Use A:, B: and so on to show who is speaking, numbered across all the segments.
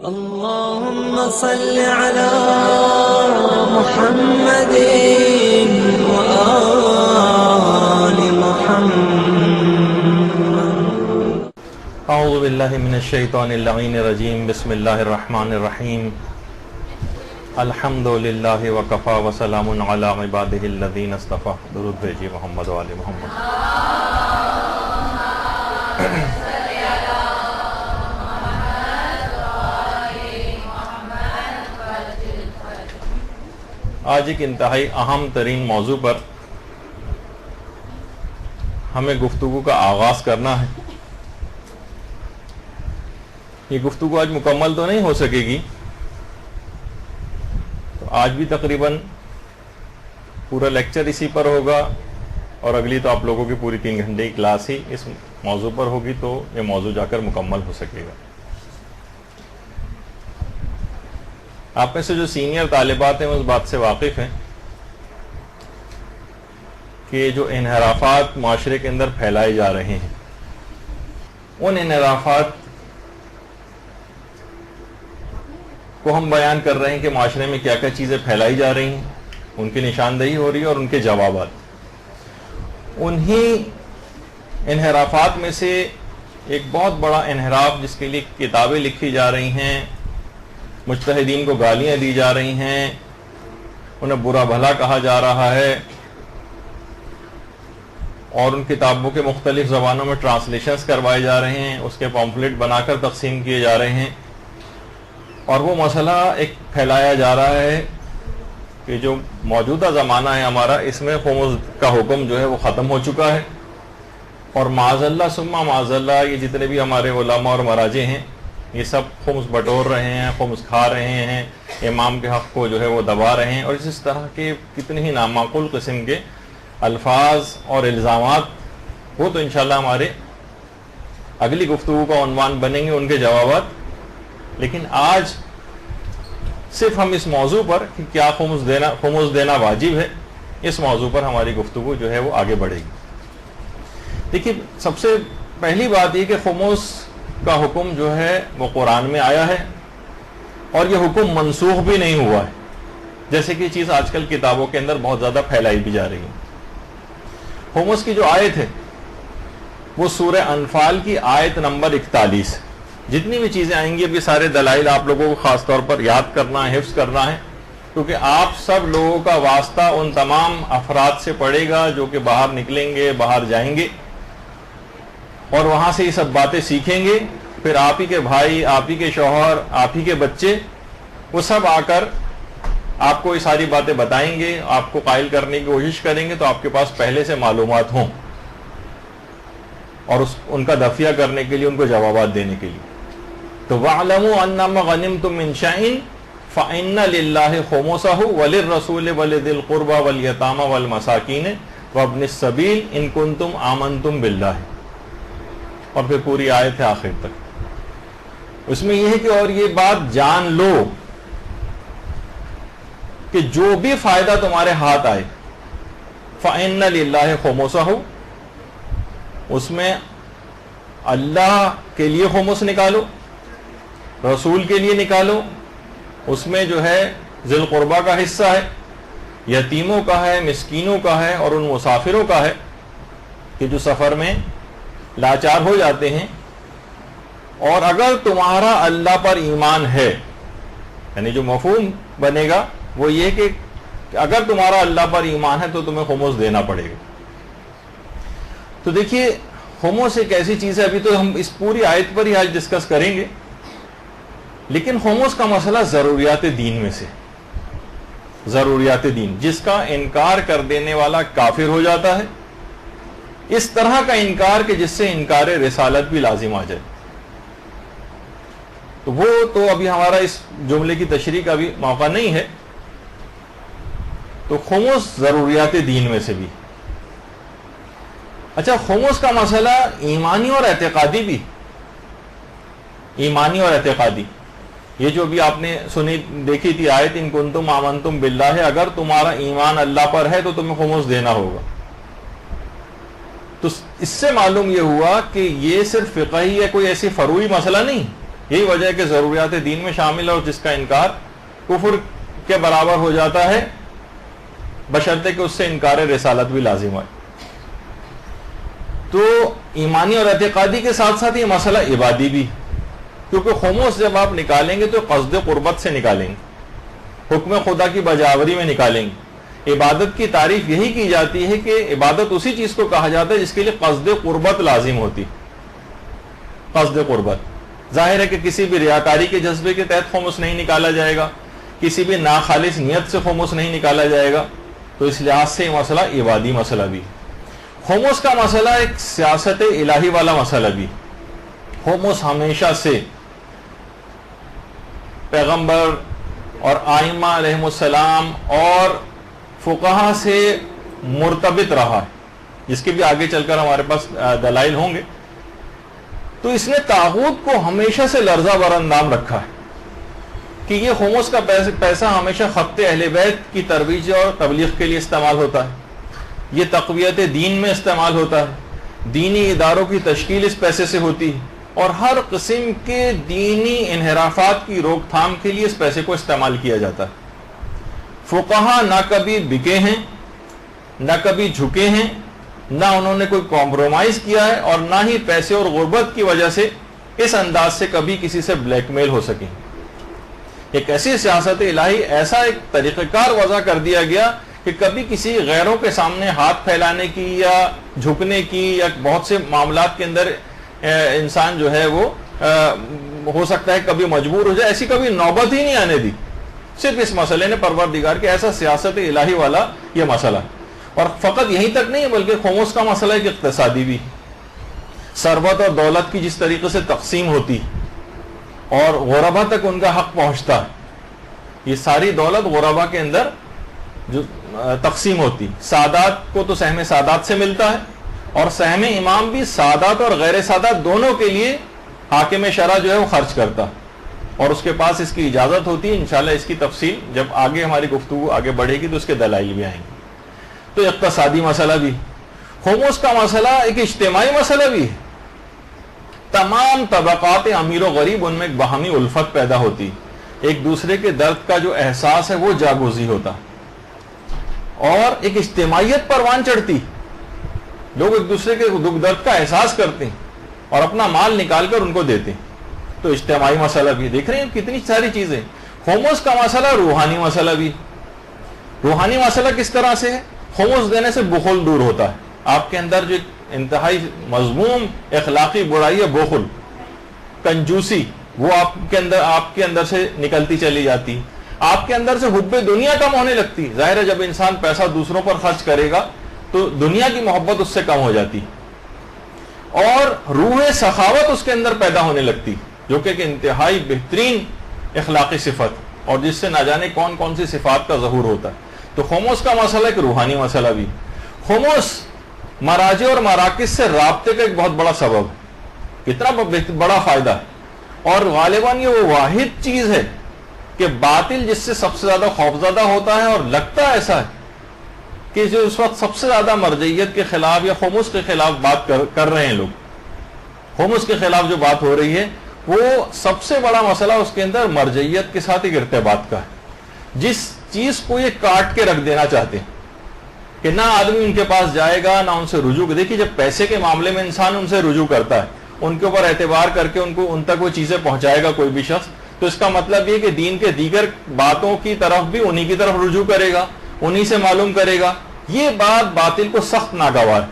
A: اللهم صل على محمد وآل محمد.
B: اعوذ باللہ من الشیطان اللعین الرجیم. بسم اللہ الرحمن الرحیم. الحمد للہ وکفا وسلام علی عبادہ الذین اصطفیٰ. درود بھیجیے محمد و آل محمد. آج ایک انتہائی اہم ترین موضوع پر ہمیں گفتگو کا آغاز کرنا ہے. یہ گفتگو آج مکمل تو نہیں ہو سکے گی، تو آج بھی تقریباً پورا لیکچر اسی پر ہوگا، اور اگلی تو آپ لوگوں کی پوری 3 گھنٹے کی کلاس ہی اس موضوع پر ہوگی، تو یہ موضوع جا کر مکمل ہو سکے گا. آپ میں سے جو سینئر طالبات ہیں وہ اس بات سے واقف ہیں کہ جو انحرافات معاشرے کے اندر پھیلائے جا رہے ہیں، ان انحرافات کو ہم بیان کر رہے ہیں کہ معاشرے میں کیا کیا چیزیں پھیلائی جا رہی ہیں، ان کی نشاندہی ہو رہی ہے اور ان کے جوابات. انہی انحرافات میں سے ایک بہت بڑا انحراف جس کے لیے کتابیں لکھی جا رہی ہیں، مجتہدین کو گالیاں دی جا رہی ہیں، انہیں برا بھلا کہا جا رہا ہے، اور ان کتابوں کے مختلف زبانوں میں ٹرانسلیشنز کروائے جا رہے ہیں، اس کے پمفلٹ بنا کر تقسیم کیے جا رہے ہیں، اور وہ مسئلہ ایک پھیلایا جا رہا ہے کہ جو موجودہ زمانہ ہے ہمارا، اس میں خمس کا حکم جو ہے وہ ختم ہو چکا ہے، اور معاذ اللہ ثم معاذ اللہ یہ جتنے بھی ہمارے علماء اور مراجع ہیں یہ سب خمس بٹور رہے ہیں، خمس کھا رہے ہیں، امام کے حق کو جو ہے وہ دبا رہے ہیں، اور اس طرح کے کتنے ہی نامعقول قسم کے الفاظ اور الزامات. وہ تو انشاءاللہ ہمارے اگلی گفتگو کا عنوان بنیں گے، ان کے جوابات. لیکن آج صرف ہم اس موضوع پر کہ کیا خمس دینا واجب ہے، اس موضوع پر ہماری گفتگو جو ہے وہ آگے بڑھے گی. دیکھیے، سب سے پہلی بات یہ کہ خمس کا حکم جو ہے وہ قرآن میں آیا ہے، اور یہ حکم منسوخ بھی نہیں ہوا ہے، جیسے کہ یہ چیز آج کل کتابوں کے اندر بہت زیادہ پھیلائی بھی جا رہی ہے. خمس کی جو آیت ہے وہ سورہ انفال کی آیت نمبر 41. جتنی بھی چیزیں آئیں گی اب یہ سارے دلائل آپ لوگوں کو خاص طور پر یاد کرنا ہے، حفظ کرنا ہے، کیونکہ آپ سب لوگوں کا واسطہ ان تمام افراد سے پڑے گا جو کہ باہر نکلیں گے، باہر جائیں گے، اور وہاں سے یہ سب باتیں سیکھیں گے. پھر آپ ہی کے بھائی، آپ ہی کے شوہر، آپ ہی کے بچے، وہ سب آ کر آپ کو یہ ساری باتیں بتائیں گے، آپ کو قائل کرنے کی کوشش کریں گے، تو آپ کے پاس پہلے سے معلومات ہوں، اور ان کا دفیہ کرنے کے لیے، ان کو جوابات دینے کے لیے. تو وَاعْلَمُوا أَنَّمَا غَنِمْتُم مِّن شَيْءٍ فَإِنَّ لِلَّهِ خُمُسَهُ وَلِلرَّسُولِ وَلِذِي الْقُرْبَى وَالْيَتَامَى وَالْمَسَاكِينِ وَابْنِ السَّبِيلِ إِن كُنتُمْ آمَنتُم بِاللَّهِ. اور پھر پوری آیت ہے آخر تک. اس میں یہ ہے کہ اور یہ بات جان لو کہ جو بھی فائدہ تمہارے ہاتھ آئے، فَإِنَّ لِلَّهِ خُمُسَهُ، اس میں اللہ کے لیے خمس نکالو، رسول کے لیے نکالو، اس میں جو ہے ذی القربہ کا حصہ ہے، یتیموں کا ہے، مسکینوں کا ہے، اور ان مسافروں کا ہے کہ جو سفر میں لاچار ہو جاتے ہیں. اور اگر تمہارا اللہ پر ایمان ہے، یعنی جو مفہوم بنے گا وہ یہ کہ اگر تمہارا اللہ پر ایمان ہے تو تمہیں خمس دینا پڑے گا. تو دیکھیے، خمس ایک ایسی چیز ہے، ابھی تو ہم اس پوری آیت پر ہی آج ڈسکس کریں گے، لیکن خمس کا مسئلہ ضروریات دین میں سے، ضروریات دین، جس کا انکار کر دینے والا کافر ہو جاتا ہے، اس طرح کا انکار کہ جس سے انکار رسالت بھی لازم آ جائے. تو وہ تو ابھی ہمارا اس جملے کی تشریح کا بھی موقع نہیں ہے. تو خمس ضروریات دین میں سے بھی. اچھا، خمس کا مسئلہ ایمانی اور اعتقادی بھی، ایمانی اور اعتقادی. یہ جو بھی آپ نے سنی دیکھی تھی آیت، ان کنتم آمنتم باللہ، اگر تمہارا ایمان اللہ پر ہے تو تمہیں خمس دینا ہوگا. تو اس سے معلوم یہ ہوا کہ یہ صرف فقہی ہے، کوئی ایسی فروعی مسئلہ نہیں. یہی وجہ ہے کہ ضروریات دین میں شامل ہے، اور جس کا انکار کفر کے برابر ہو جاتا ہے، بشرطے کہ اس سے انکار رسالت بھی لازم ہے۔ تو ایمانی اور اعتقادی کے ساتھ ساتھ یہ مسئلہ عبادی بھی، کیونکہ خموس جب آپ نکالیں گے تو قصد قربت سے نکالیں گے، حکم خدا کی بجاوری میں نکالیں گے۔ عبادت کی تعریف یہی کی جاتی ہے کہ عبادت اسی چیز کو کہا جاتا ہے جس کے لیے قصد قربت لازم ہوتی، قصد قربت۔ ظاہر ہے کہ کسی بھی ریاکاری کے جذبے کے تحت خمس نہیں نکالا جائے گا، کسی بھی ناخالص نیت سے خمس نہیں نکالا جائے گا، تو اس لحاظ سے یہ مسئلہ عبادی مسئلہ بھی۔ خمس کا مسئلہ ایک سیاست الہی والا مسئلہ بھی۔ خمس ہمیشہ سے پیغمبر اور آئمہ علیہم السلام اور فقہا سے مرتبط رہا ہے، جس کے بھی آگے چل کر ہمارے پاس دلائل ہوں گے۔ تو اس نے طاغوت کو ہمیشہ سے لرزہ بر اندام رکھا ہے کہ یہ خمس کا پیسہ ہمیشہ خط اہل بیت کی ترویج اور تبلیغ کے لیے استعمال ہوتا ہے، یہ تقویت دین میں استعمال ہوتا ہے، دینی اداروں کی تشکیل اس پیسے سے ہوتی ہے، اور ہر قسم کے دینی انحرافات کی روک تھام کے لیے اس پیسے کو استعمال کیا جاتا ہے۔ فقہا نہ کبھی بکے ہیں، نہ کبھی جھکے ہیں، نہ انہوں نے کوئی کمپرومائز کیا ہے، اور نہ ہی پیسے اور غربت کی وجہ سے اس انداز سے کبھی کسی سے بلیک میل ہو سکے۔ ایک ایسی سیاست الہی، ایسا ایک طریقہ کار وضع کر دیا گیا کہ کبھی کسی غیروں کے سامنے ہاتھ پھیلانے کی یا جھکنے کی، یا بہت سے معاملات کے اندر انسان جو ہے وہ ہو سکتا ہے کبھی مجبور ہو جائے، ایسی کبھی نوبت ہی نہیں آنے دی۔ صرف اس مسئلے نے پروردگار کے ایسا سیاست الہی والا یہ مسئلہ، اور فقط یہیں تک نہیں ہے بلکہ خمس کا مسئلہ ایک اقتصادی بھی۔ ثروت اور دولت کی جس طریقے سے تقسیم ہوتی اور غربا تک ان کا حق پہنچتا ہے، یہ ساری دولت غربا کے اندر جو تقسیم ہوتی، سادات کو تو سہم سادات سے ملتا ہے، اور سہم امام بھی سادات اور غیر سادات دونوں کے لیے حاکم شرع جو ہے وہ خرچ کرتا، اور اس کے پاس اس کی اجازت ہوتی ہے۔ انشاءاللہ اس کی تفصیل جب آگے ہماری گفتگو آگے بڑھے گی تو اس کے دلائل بھی آئیں گے۔ تو اقتصادی مسئلہ بھی، خمس کا مسئلہ ایک اجتماعی مسئلہ بھی ہے۔ تمام طبقات امیر و غریب ان میں ایک باہمی الفت پیدا ہوتی، ایک دوسرے کے درد کا جو احساس ہے وہ جاگوزی ہوتا، اور ایک اجتماعیت پروان چڑھتی، لوگ ایک دوسرے کے دکھ درد کا احساس کرتے ہیں اور اپنا مال نکال کر ان کو دیتے ہیں۔ تو اجتماعی مسئلہ بھی دیکھ رہے ہیں کتنی ساری چیزیں۔ خمس کا مسئلہ روحانی مسئلہ بھی۔ روحانی مسئلہ کس طرح سے ہے؟ خمس دینے سے بخل دور ہوتا ہے، آپ کے اندر جو انتہائی مذموم اخلاقی برائی ہے، بخل، کنجوسی، وہ آپ کے اندر سے نکلتی چلی جاتی، آپ کے اندر سے حب دنیا کم ہونے لگتی۔ ظاہر ہے جب انسان پیسہ دوسروں پر خرچ کرے گا تو دنیا کی محبت اس سے کم ہو جاتی، اور روح سخاوت اس کے اندر پیدا ہونے لگتی، جو کہ ایک انتہائی بہترین اخلاقی صفت، اور جس سے نہ جانے کون کون سی صفات کا ظہور ہوتا ہے۔ تو خمس کا مسئلہ ایک روحانی مسئلہ بھی۔ خمس مراجع اور مراکز سے رابطے کا ایک بہت بڑا سبب ہے، کتنا بڑا فائدہ ہے، اور غالباً یہ وہ واحد چیز ہے کہ باطل جس سے سب سے زیادہ خوفزدہ ہوتا ہے، اور لگتا ایسا ہے کہ جو اس وقت سب سے زیادہ مرجعیت کے خلاف یا خمس کے خلاف بات کر رہے ہیں لوگ، خمس کے خلاف جو بات ہو رہی ہے، وہ سب سے بڑا مسئلہ اس کے اندر مرجعیت کے ساتھ ایک ارتباط کا ہے، جس چیز کو یہ کاٹ کے رکھ دینا چاہتے ہیں کہ نہ آدمی ان کے پاس جائے گا، نہ ان سے رجوع۔ دیکھیے جب پیسے کے معاملے میں انسان ان سے رجوع کرتا ہے، ان کے اوپر اعتبار کر کے ان تک وہ چیزیں پہنچائے گا کوئی بھی شخص، تو اس کا مطلب یہ کہ دین کے دیگر باتوں کی طرف بھی انہی کی طرف رجوع کرے گا، انہی سے معلوم کرے گا۔ یہ بات باطل کو سخت ناگوار ہے،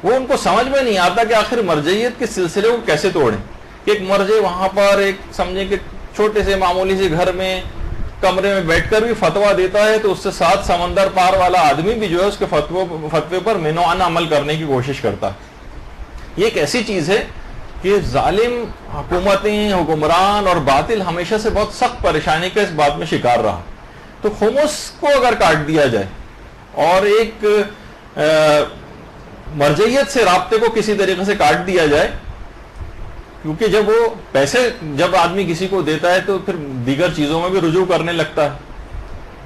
B: وہ ان کو سمجھ میں نہیں آتا کہ آخر مرجعیت کے سلسلے کو کیسے توڑیں، کہ ایک مرجع وہاں پر ایک سمجھیں کہ چھوٹے سے معمولی سے گھر میں کمرے میں بیٹھ کر بھی فتویٰ دیتا ہے، تو اس سے 7 سمندر پار والا آدمی بھی جو ہے اس کے فتوے پر منوعانہ عمل کرنے کی کوشش کرتا ہے۔ یہ ایک ایسی چیز ہے کہ ظالم حکومتیں، حکمران اور باطل ہمیشہ سے بہت سخت پریشانی کا اس بات میں شکار رہا۔ تو خمس کو اگر کاٹ دیا جائے اور ایک مرجعیت سے رابطے کو کسی طریقے سے کاٹ دیا جائے، کیونکہ جب وہ پیسے جب آدمی کسی کو دیتا ہے تو پھر دیگر چیزوں میں بھی رجوع کرنے لگتا ہے،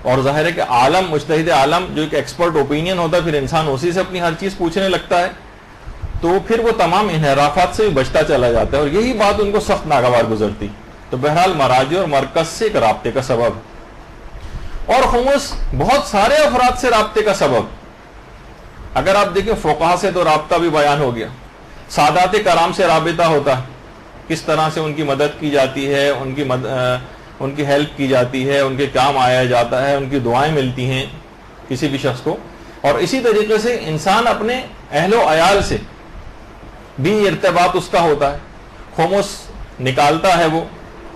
B: اور ظاہر ہے کہ عالم، مجتہد عالم جو ایک ایکسپرٹ اوپینین ہوتا ہے، پھر انسان اسی سے اپنی ہر چیز پوچھنے لگتا ہے۔ تو پھر وہ تمام انحرافات سے بھی بچتا چلا جاتا ہے، اور یہی بات ان کو سخت ناگوار گزرتی. تو بہرحال مراجع اور مرکز سے ایک رابطے کا سبب، اور خمس بہت سارے افراد سے رابطے کا سبب. اگر آپ دیکھیں فقہا سے تو رابطہ بھی بیان ہو گیا، سادات کرام سے رابطہ ہوتا ہے، کس طرح سے ان کی مدد کی جاتی ہے، ان کی ہیلپ کی جاتی ہے، ان کے کام آیا جاتا ہے، ان کی دعائیں ملتی ہیں کسی بھی شخص کو. اور اسی طریقے سے انسان اپنے اہل و عیال سے بھی ارتباط اس کا ہوتا ہے. خمس نکالتا ہے وہ،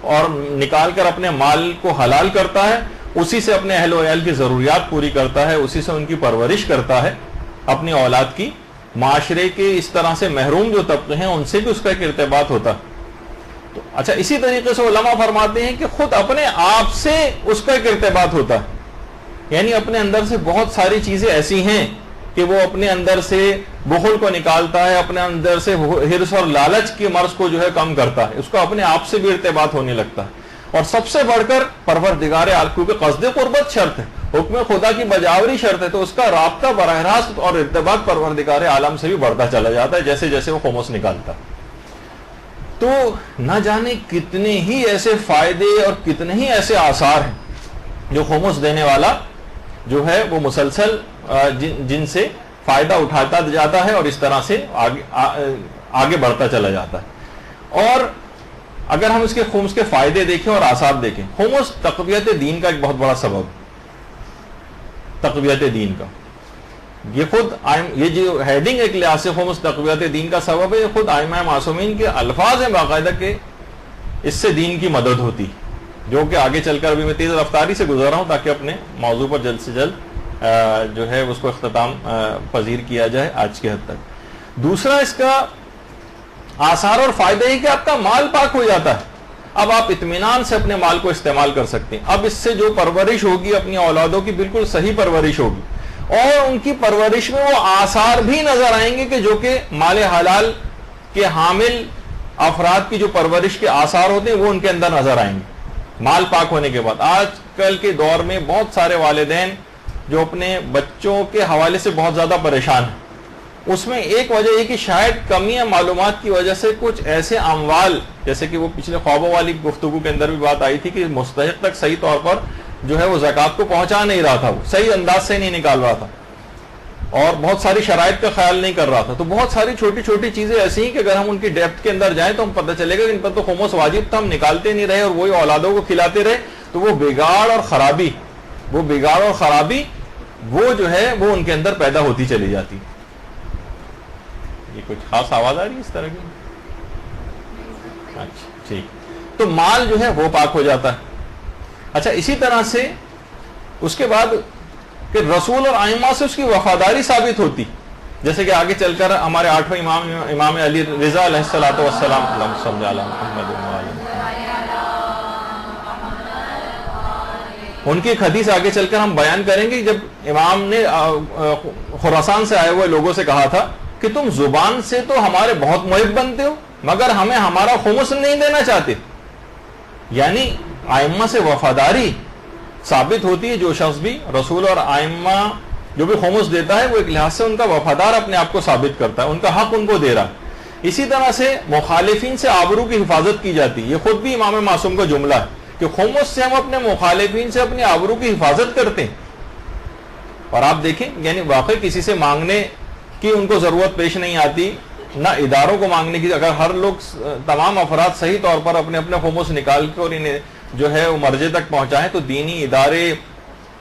B: اور نکال کر اپنے مال کو حلال کرتا ہے، اسی سے اپنے اہل و عیال کی ضروریات پوری کرتا ہے، اسی سے ان کی پرورش کرتا ہے، اپنی اولاد کی. معاشرے کے اس طرح سے محروم جو طبقے ہیں ان سے بھی اس کا ایک ارتباط ہوتا ہے. تو اچھا، اسی طریقے سے علماء فرماتے ہیں کہ خود اپنے آپ سے اس کا ایک ارتباط ہوتا ہے. یعنی اپنے اندر سے بہت ساری چیزیں ایسی ہیں کہ وہ اپنے اندر سے بخل کو نکالتا ہے، اپنے اندر سے حرص اور لالچ کے مرض کو جو ہے کم کرتا ہے، اس کو اپنے آپ سے بھی ارتباط ہونے لگتا ہے. اور سب سے بڑھ کر پروردگار عالم، کیونکہ قصد قربت شرط ہے، حکم خدا کی بجاوری شرط ہے، تو اس کا رابطہ براہ راست اور ارتباط پروردگار عالم سے بھی بڑھتا چلا جاتا ہے جیسے جیسے وہ خمس نکالتا. تو نہ جانے کتنے ہی ایسے فائدے اور کتنے ہی ایسے آثار ہیں جو خمس دینے والا جو ہے وہ مسلسل جن سے فائدہ اٹھاتا جاتا ہے اور اس طرح سے آگے بڑھتا چلا جاتا ہے. اور اگر ہم اس کے خمس کے فائدے دیکھیں اور آثار دیکھیں، خمس تقویت دین کا ایک بہت بڑا سبب، تقویت دین کا. یہ خود یہ جو ہیڈنگ ایک لحاظ سے خمس تقویت دین کا سبب ہے، یہ خود ائمہ معصومین کے الفاظ ہیں باقاعدہ کہ اس سے دین کی مدد ہوتی، جو کہ آگے چل کر ابھی میں تیز رفتاری سے گزر رہا ہوں تاکہ اپنے موضوع پر جلد سے جلد جو ہے اس کو اختتام پذیر کیا جائے آج کے حد تک. دوسرا اس کا آثار اور فائدہ یہ کہ آپ کا مال پاک ہو جاتا ہے. اب آپ اطمینان سے اپنے مال کو استعمال کر سکتے ہیں. اب اس سے جو پرورش ہوگی اپنی اولادوں کی بالکل صحیح پرورش ہوگی، اور ان کی پرورش میں وہ آثار بھی نظر آئیں گے کہ جو کہ مال حلال کے حامل افراد کی جو پرورش کے آثار ہوتے ہیں وہ ان کے اندر نظر آئیں گے مال پاک ہونے کے بعد. آج کل کے دور میں بہت سارے والدین جو اپنے بچوں کے حوالے سے بہت زیادہ پریشان ہیں. اس میں ایک وجہ یہ کہ شاید کمی معلومات کی وجہ سے کچھ ایسے اموال، جیسے کہ وہ پچھلے خوابوں والی گفتگو کے اندر بھی بات آئی تھی کہ مستحق تک صحیح طور پر جو ہے وہ زکوٰۃ کو پہنچا نہیں رہا تھا، وہ صحیح انداز سے نہیں نکال رہا تھا، اور بہت ساری شرائط کا خیال نہیں کر رہا تھا. تو بہت ساری چھوٹی چھوٹی چیزیں ایسی ہیں کہ اگر ہم ان کی ڈیپتھ کے اندر جائیں تو ہم پتہ چلے گا کہ ان پر تو خمس واجب تھا، ہم نکالتے نہیں رہے اور وہی اولادوں کو کھلاتے رہے. تو وہ بگاڑ اور خرابی وہ جو ہے وہ ان کے اندر پیدا ہوتی چلی جاتی. یہ کچھ خاص آواز آ رہی ہے اس طرح کی؟ اچھا ٹھیک. تو مال جو ہے وہ پاک ہو جاتا ہے. اچھا، اسی طرح سے اس کے بعد کہ رسول اور ائمہ سے اس کی وفاداری ثابت ہوتی، جیسے کہ آگے چل کر ہمارے 8ویں امام علی رضا علیہ الصلوۃ والسلام، اللہم صل علی محمد ان کی ایک حدیث آگے چل کر ہم بیان کریں گے. جب امام نے خراسان سے آئے ہوئے لوگوں سے کہا تھا کہ تم زبان سے تو ہمارے بہت محب بنتے ہو مگر ہمیں ہمارا خمس نہیں دینا چاہتے. یعنی ائمہ سے وفاداری ثابت ہوتی ہے. جو شخص بھی رسول اور ائمہ جو بھی خمس دیتا ہے وہ ایک لحاظ سے ان کا وفادار اپنے آپ کو ثابت کرتا ہے، ان کا حق ان کو دے رہا ہے. اسی طرح سے مخالفین سے آبرو کی حفاظت کی جاتی ہے. یہ خود بھی امام معصوم کا جملہ ہے کہ خمس سے ہم اپنے مخالفین سے اپنی آبرو کی حفاظت کرتے ہیں. اور آپ دیکھیں یعنی واقعی کسی سے مانگنے کی ان کو ضرورت پیش نہیں آتی، نہ اداروں کو مانگنے کی. اگر ہر لوگ تمام افراد صحیح طور پر اپنے اپنے خمس نکال کے اور انہیں جو ہے وہ مرجع تک پہنچائیں تو دینی ادارے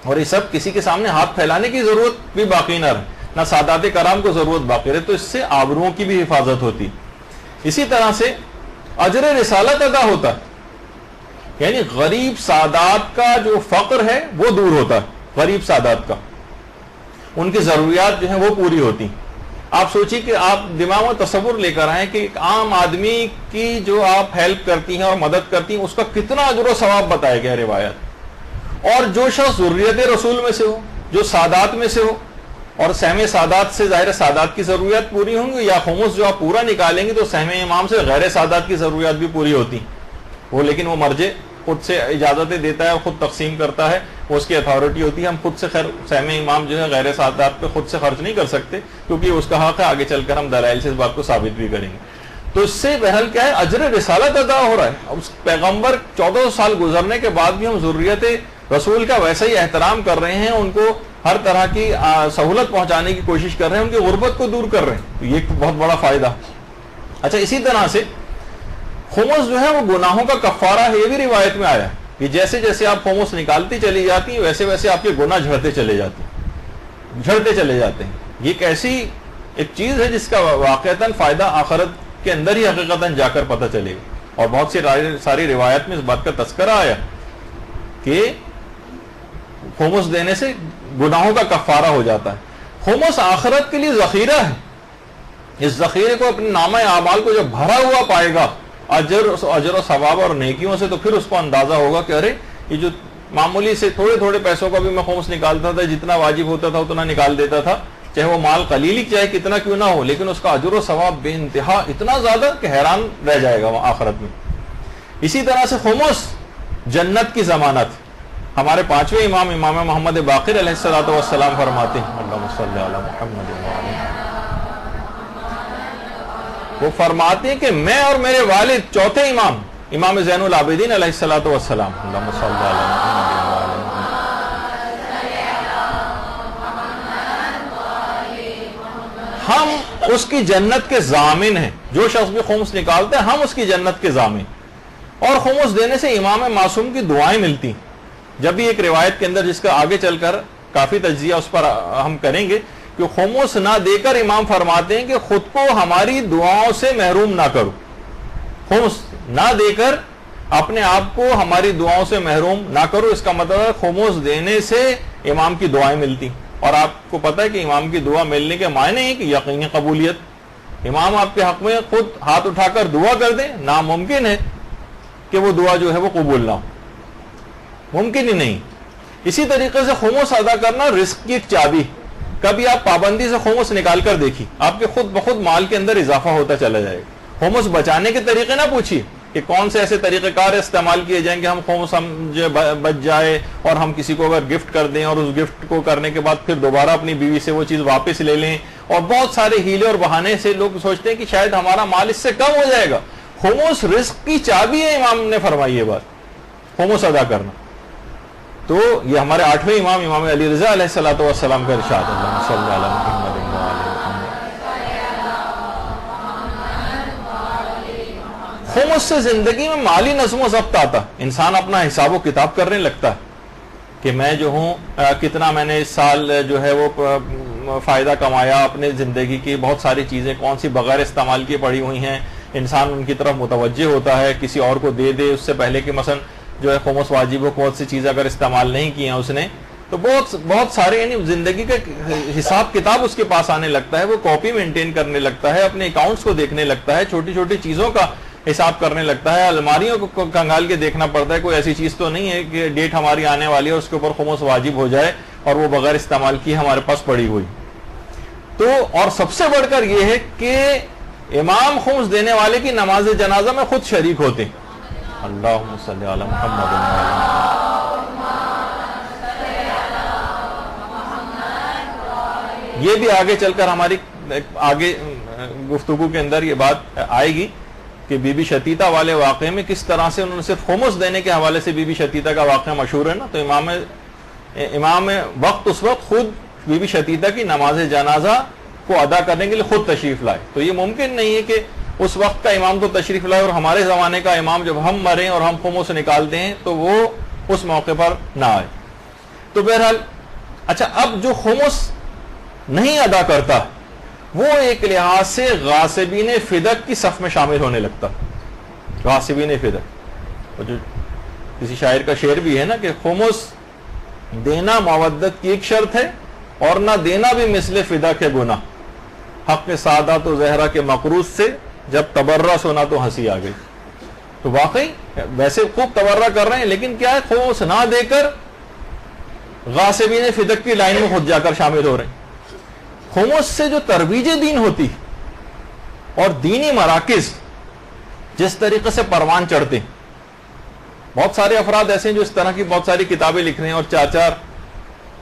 B: اور یہ سب کسی کے سامنے ہاتھ پھیلانے کی ضرورت بھی باقی نہ رہے، نہ سادات کرام کو ضرورت باقی رہے. تو اس سے آبروؤں کی بھی حفاظت ہوتی. اسی طرح سے اجر رسالت ادا ہوتا ہے، یعنی غریب سادات کا جو فقر ہے وہ دور ہوتا ہے. غریب سادات کا ان کی ضروریات جو ہیں وہ پوری ہوتی. آپ سوچیے کہ آپ دماغ میں تصور لے کر آئیں کہ ایک عام آدمی کی جو آپ ہیلپ کرتی ہیں اور مدد کرتی ہیں اس کا کتنا اجر و ثواب بتایا گیا روایت. اور جو شخص ذریت رسول میں سے ہو، جو سادات میں سے ہو، اور سہم سادات سے ظاہر سادات کی ضروریات پوری ہوں گی، یا خمس جو آپ پورا نکالیں گے تو سہم امام سے غیر سادات کی ضروریات بھی پوری ہوتی وہ، لیکن وہ مرجع خود سے اجازتیں دیتا ہے، خود تقسیم کرتا ہے، وہ اس کی اتھارٹی ہوتی ہے. ہم خود سے خیر سہم امام جو ہے غیر سادات پہ خود سے خرچ نہیں کر سکتے، کیونکہ اس کا حق ہے. آگے چل کر ہم دلائل سے اس بات کو ثابت بھی کریں گے. تو اس سے بہرحال کیا ہے، اجر رسالت ادا ہو رہا ہے. اس پیغمبر 14 سال گزرنے کے بعد بھی ہم ذریت رسول کا ویسا ہی احترام کر رہے ہیں، ان کو ہر طرح کی سہولت پہنچانے کی کوشش کر رہے ہیں، ان کی غربت کو دور کر رہے ہیں. تو یہ ایک بہت بڑا فائدہ. اچھا، اسی طرح سے خمس جو ہے وہ گناہوں کا کفارہ ہے. یہ بھی روایت میں آیا ہے کہ جیسے جیسے آپ خمس نکالتی چلی جاتی ہیں ویسے ویسے آپ کے گناہ جھڑتے چلے جاتے ہیں. یہ ایک ایسی ایک چیز ہے جس کا واقعتاً فائدہ آخرت کے اندر ہی حقیقتاً جا کر پتہ چلے گا. اور بہت سی ساری روایت میں اس بات کا تذکرہ آیا کہ خمس دینے سے گناہوں کا کفارہ ہو جاتا ہے. خمس آخرت کے لیے ذخیرہ ہے. اس ذخیرے کو اپنے نامہ اعمال کو جب بھرا ہوا پائے گا اجر و ثواب اور نیکیوں سے، تو پھر اس کو اندازہ ہوگا کہ ارے یہ جو معمولی سے تھوڑے تھوڑے پیسوں کا بھی میں خمس نکالتا تھا، جتنا واجب ہوتا تھا اتنا نکال دیتا تھا، چاہے وہ مال قلیل ہی چاہے کتنا کیوں نہ ہو، لیکن اس کا اجر و ثواب بے انتہا اتنا زیادہ کہ حیران رہ جائے گا وہاں آخرت میں. اسی طرح سے خمس جنت کی ضمانت. ہمارے 5ویں امام محمد باقر علیہ الصلوۃ والسلام فرماتے ہیں، اللہم صلی علی محمد وعلی، وہ فرماتے ہیں کہ میں اور میرے والد چوتھے امام زین العابدین علیہ الصلوۃ والسلام، اللہم صلی علی محمد وعلی، ہم اس کی جنت کے ضامن ہیں. جو شخص بھی خمس نکالتا ہے ہم اس کی جنت کے ضامن. اور خمس دینے سے امام معصوم کی دعائیں ملتی. جب بھی ایک روایت کے اندر جس کا آگے چل کر کافی تجزیہ اس پر ہم کریں گے کہ خمس نہ دے کر امام فرماتے ہیں کہ خود کو ہماری دعاؤں سے محروم نہ کرو. خمس نہ دے کر اپنے آپ کو ہماری دعاؤں سے محروم نہ کرو. اس کا مطلب ہے خمس دینے سے امام کی دعائیں ملتی. اور آپ کو پتہ ہے کہ امام کی دعا ملنے کے معنی ہے کہ یقینی قبولیت. امام آپ کے حق میں خود ہاتھ اٹھا کر دعا کر دیں، ناممکن ہے کہ وہ دعا جو ہے وہ قبول نہ ہو، ممکن ہی نہیں. اسی طریقے سے خمس ادا کرنا رزق کی ایک چابی. کبھی آپ پابندی سے خمس نکال کر دیکھی، آپ کے خود بخود مال کے اندر اضافہ ہوتا چلا جائے گا. خمس بچانے کے طریقے نہ پوچھیے کہ کون سے ایسے طریقہ کار استعمال کیے جائیں کہ ہم خمس ہم جو بچ جائے اور ہم کسی کو اگر گفٹ کر دیں اور اس گفٹ کو کرنے کے بعد پھر دوبارہ اپنی بیوی سے وہ چیز واپس لے لیں. اور بہت سارے ہیلے اور بہانے سے لوگ سوچتے ہیں کہ شاید ہمارا مال اس سے کم ہو جائے گا. خمس رزق کی چابی ہے. امام نے فرمائی یہ بات، خمس ادا کرنا. تو یہ ہمارے 8ویں امام علی رضا علیہ الصلوۃ والسلام کا ارشاد، اللہم صلی علی محمد وعلی محمد. خمس سے زندگی میں مالی نظم و ضبط آتا. انسان اپنا حساب و کتاب کرنے لگتا ہے کہ میں جو ہوں کتنا میں نے اس سال جو ہے وہ فائدہ کمایا اپنے زندگی کی، بہت ساری چیزیں کون سی بغیر استعمال کی پڑی ہوئی ہیں. انسان ان کی طرف متوجہ ہوتا ہے، کسی اور کو دے دے اس سے پہلے کہ مثلا جو ہے خمس واجب ہو، بہت سی چیزیں اگر استعمال نہیں کی ہیں اس نے، تو بہت سارے یعنی زندگی کا حساب کتاب اس کے پاس آنے لگتا ہے. وہ کاپی مینٹین کرنے لگتا ہے، اپنے اکاؤنٹس کو دیکھنے لگتا ہے، چھوٹی چھوٹی چیزوں کا حساب کرنے لگتا ہے. الماریوں کو کنگال کے دیکھنا پڑتا ہے کوئی ایسی چیز تو نہیں ہے کہ ڈیٹ ہماری آنے والی ہے اس کے اوپر خمس واجب ہو جائے اور وہ بغیر استعمال کی ہمارے پاس پڑی ہوئی. تو اور سب سے بڑھ کر یہ ہے کہ امام خمس دینے والے کی نماز جنازہ میں خود شریک ہوتے ہیں. اللہم صلی علی محمد یہ بھی آگے چل کر ہماری آگے گفتگو کے اندر یہ بات آئے گی کہ بی بی شتیتا والے واقعے میں کس طرح سے انہوں نے صرف خمس دینے کے حوالے سے بی بی شتیتا کا واقعہ مشہور ہے نا. تو امام وقت اس وقت خود بی بی شتیتا کی نماز جنازہ کو ادا کرنے کے لیے خود تشریف لائے. تو یہ ممکن نہیں ہے کہ اس وقت کا امام تو تشریف لائے اور ہمارے زمانے کا امام جب ہم مریں اور ہم خمس نکالتے ہیں تو وہ اس موقع پر نہ آئے. تو بہرحال اچھا، اب جو خمس نہیں ادا کرتا وہ ایک لحاظ سے غاصبین فدق کی صف میں شامل ہونے لگتا. غاصبین فدق، جو کسی شاعر کا شعر بھی ہے نا کہ خمس دینا مودت کی ایک شرط ہے اور نہ دینا بھی مثل فدق ہے گناہ. حق سعادت و زہرا کے مقروض سے جب تبرہ سنا تو ہنسی آ گئی. تو واقعی ویسے خوب تبرہ کر رہے ہیں لیکن کیا ہے، خمس نہ دے کر غاصبین فدق کی لائن میں خود جا کر شامل ہو رہے ہیں. خمس سے جو ترویج دین ہوتی اور دینی مراکز جس طریقے سے پروان چڑھتے بہت سارے افراد ایسے ہیں جو اس طرح کی بہت ساری کتابیں لکھ رہے ہیں اور 4-4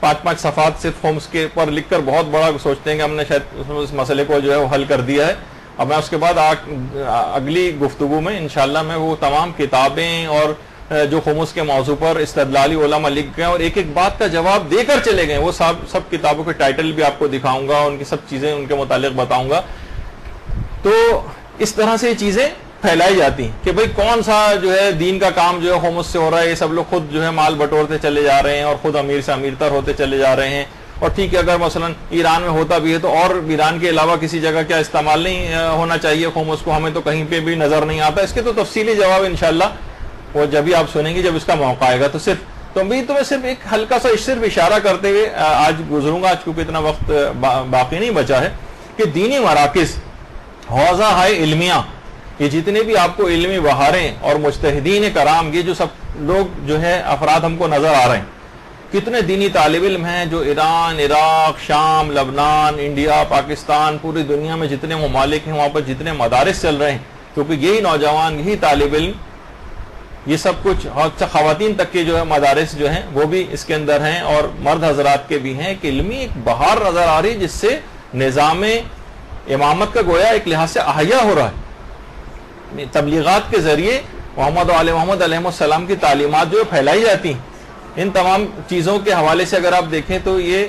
B: 5-5 صفحات صرف ہومس کے پر لکھ کر بہت بڑا سوچتے ہیں کہ ہم نے شاید اس مسئلے کو جو ہے وہ حل کر دیا ہے. اب میں اس کے بعد اگلی گفتگو میں انشاءاللہ میں وہ تمام کتابیں اور جو خمس کے موضوع پر استدلالی علماء لکھ گئے اور ایک ایک بات کا جواب دے کر چلے گئے، وہ سب کتابوں کے ٹائٹل بھی آپ کو دکھاؤں گا، ان کی سب چیزیں ان کے متعلق بتاؤں گا. تو اس طرح سے یہ چیزیں پھیلائی جاتی ہیں کہ بھئی کون سا جو ہے دین کا کام جو ہے خمس سے ہو رہا ہے، یہ سب لوگ خود جو ہے مال بٹورتے چلے جا رہے ہیں اور خود امیر سے امیر تر ہوتے چلے جا رہے ہیں. اور ٹھیک ہے اگر مثلا ایران میں ہوتا بھی ہے تو اور ایران کے علاوہ کسی جگہ کیا استعمال نہیں ہونا چاہیے خمس کو، ہمیں تو کہیں پہ بھی نظر نہیں آتا. اس کے تو تفصیلی جواب انشاءاللہ وہ جب بھی آپ سنیں گے جب اس کا موقع آئے گا. تو میں صرف ایک ہلکا سا صرف اشارہ کرتے ہوئے آج گزروں گا، آج کیونکہ اتنا وقت باقی نہیں بچا ہے، کہ دینی مراکز، حوزہ ہائے علمیہ، یہ جتنے بھی آپ کو علمی بہاریں اور مجتہدین کرام، یہ جو سب لوگ جو ہے افراد ہم کو نظر آ رہے ہیں، کتنے دینی طالب علم ہیں جو ایران، عراق، شام، لبنان، انڈیا، پاکستان، پوری دنیا میں جتنے ممالک ہیں وہاں پر جتنے مدارس چل رہے ہیں، کیونکہ یہی نوجوان، یہی طالب علم، یہ سب کچھ خواتین تک کے جو ہے مدارس جو ہیں وہ بھی اس کے اندر ہیں اور مرد حضرات کے بھی ہیں، کہ علمی ایک بہار نظر آ رہی جس سے نظام امامت کا گویا ایک لحاظ سے احیا ہو رہا ہے. تبلیغات کے ذریعے محمد و آل محمد علیہ السلام کی تعلیمات جو پھیلائی جاتی ہیں. ان تمام چیزوں کے حوالے سے اگر آپ دیکھیں تو یہ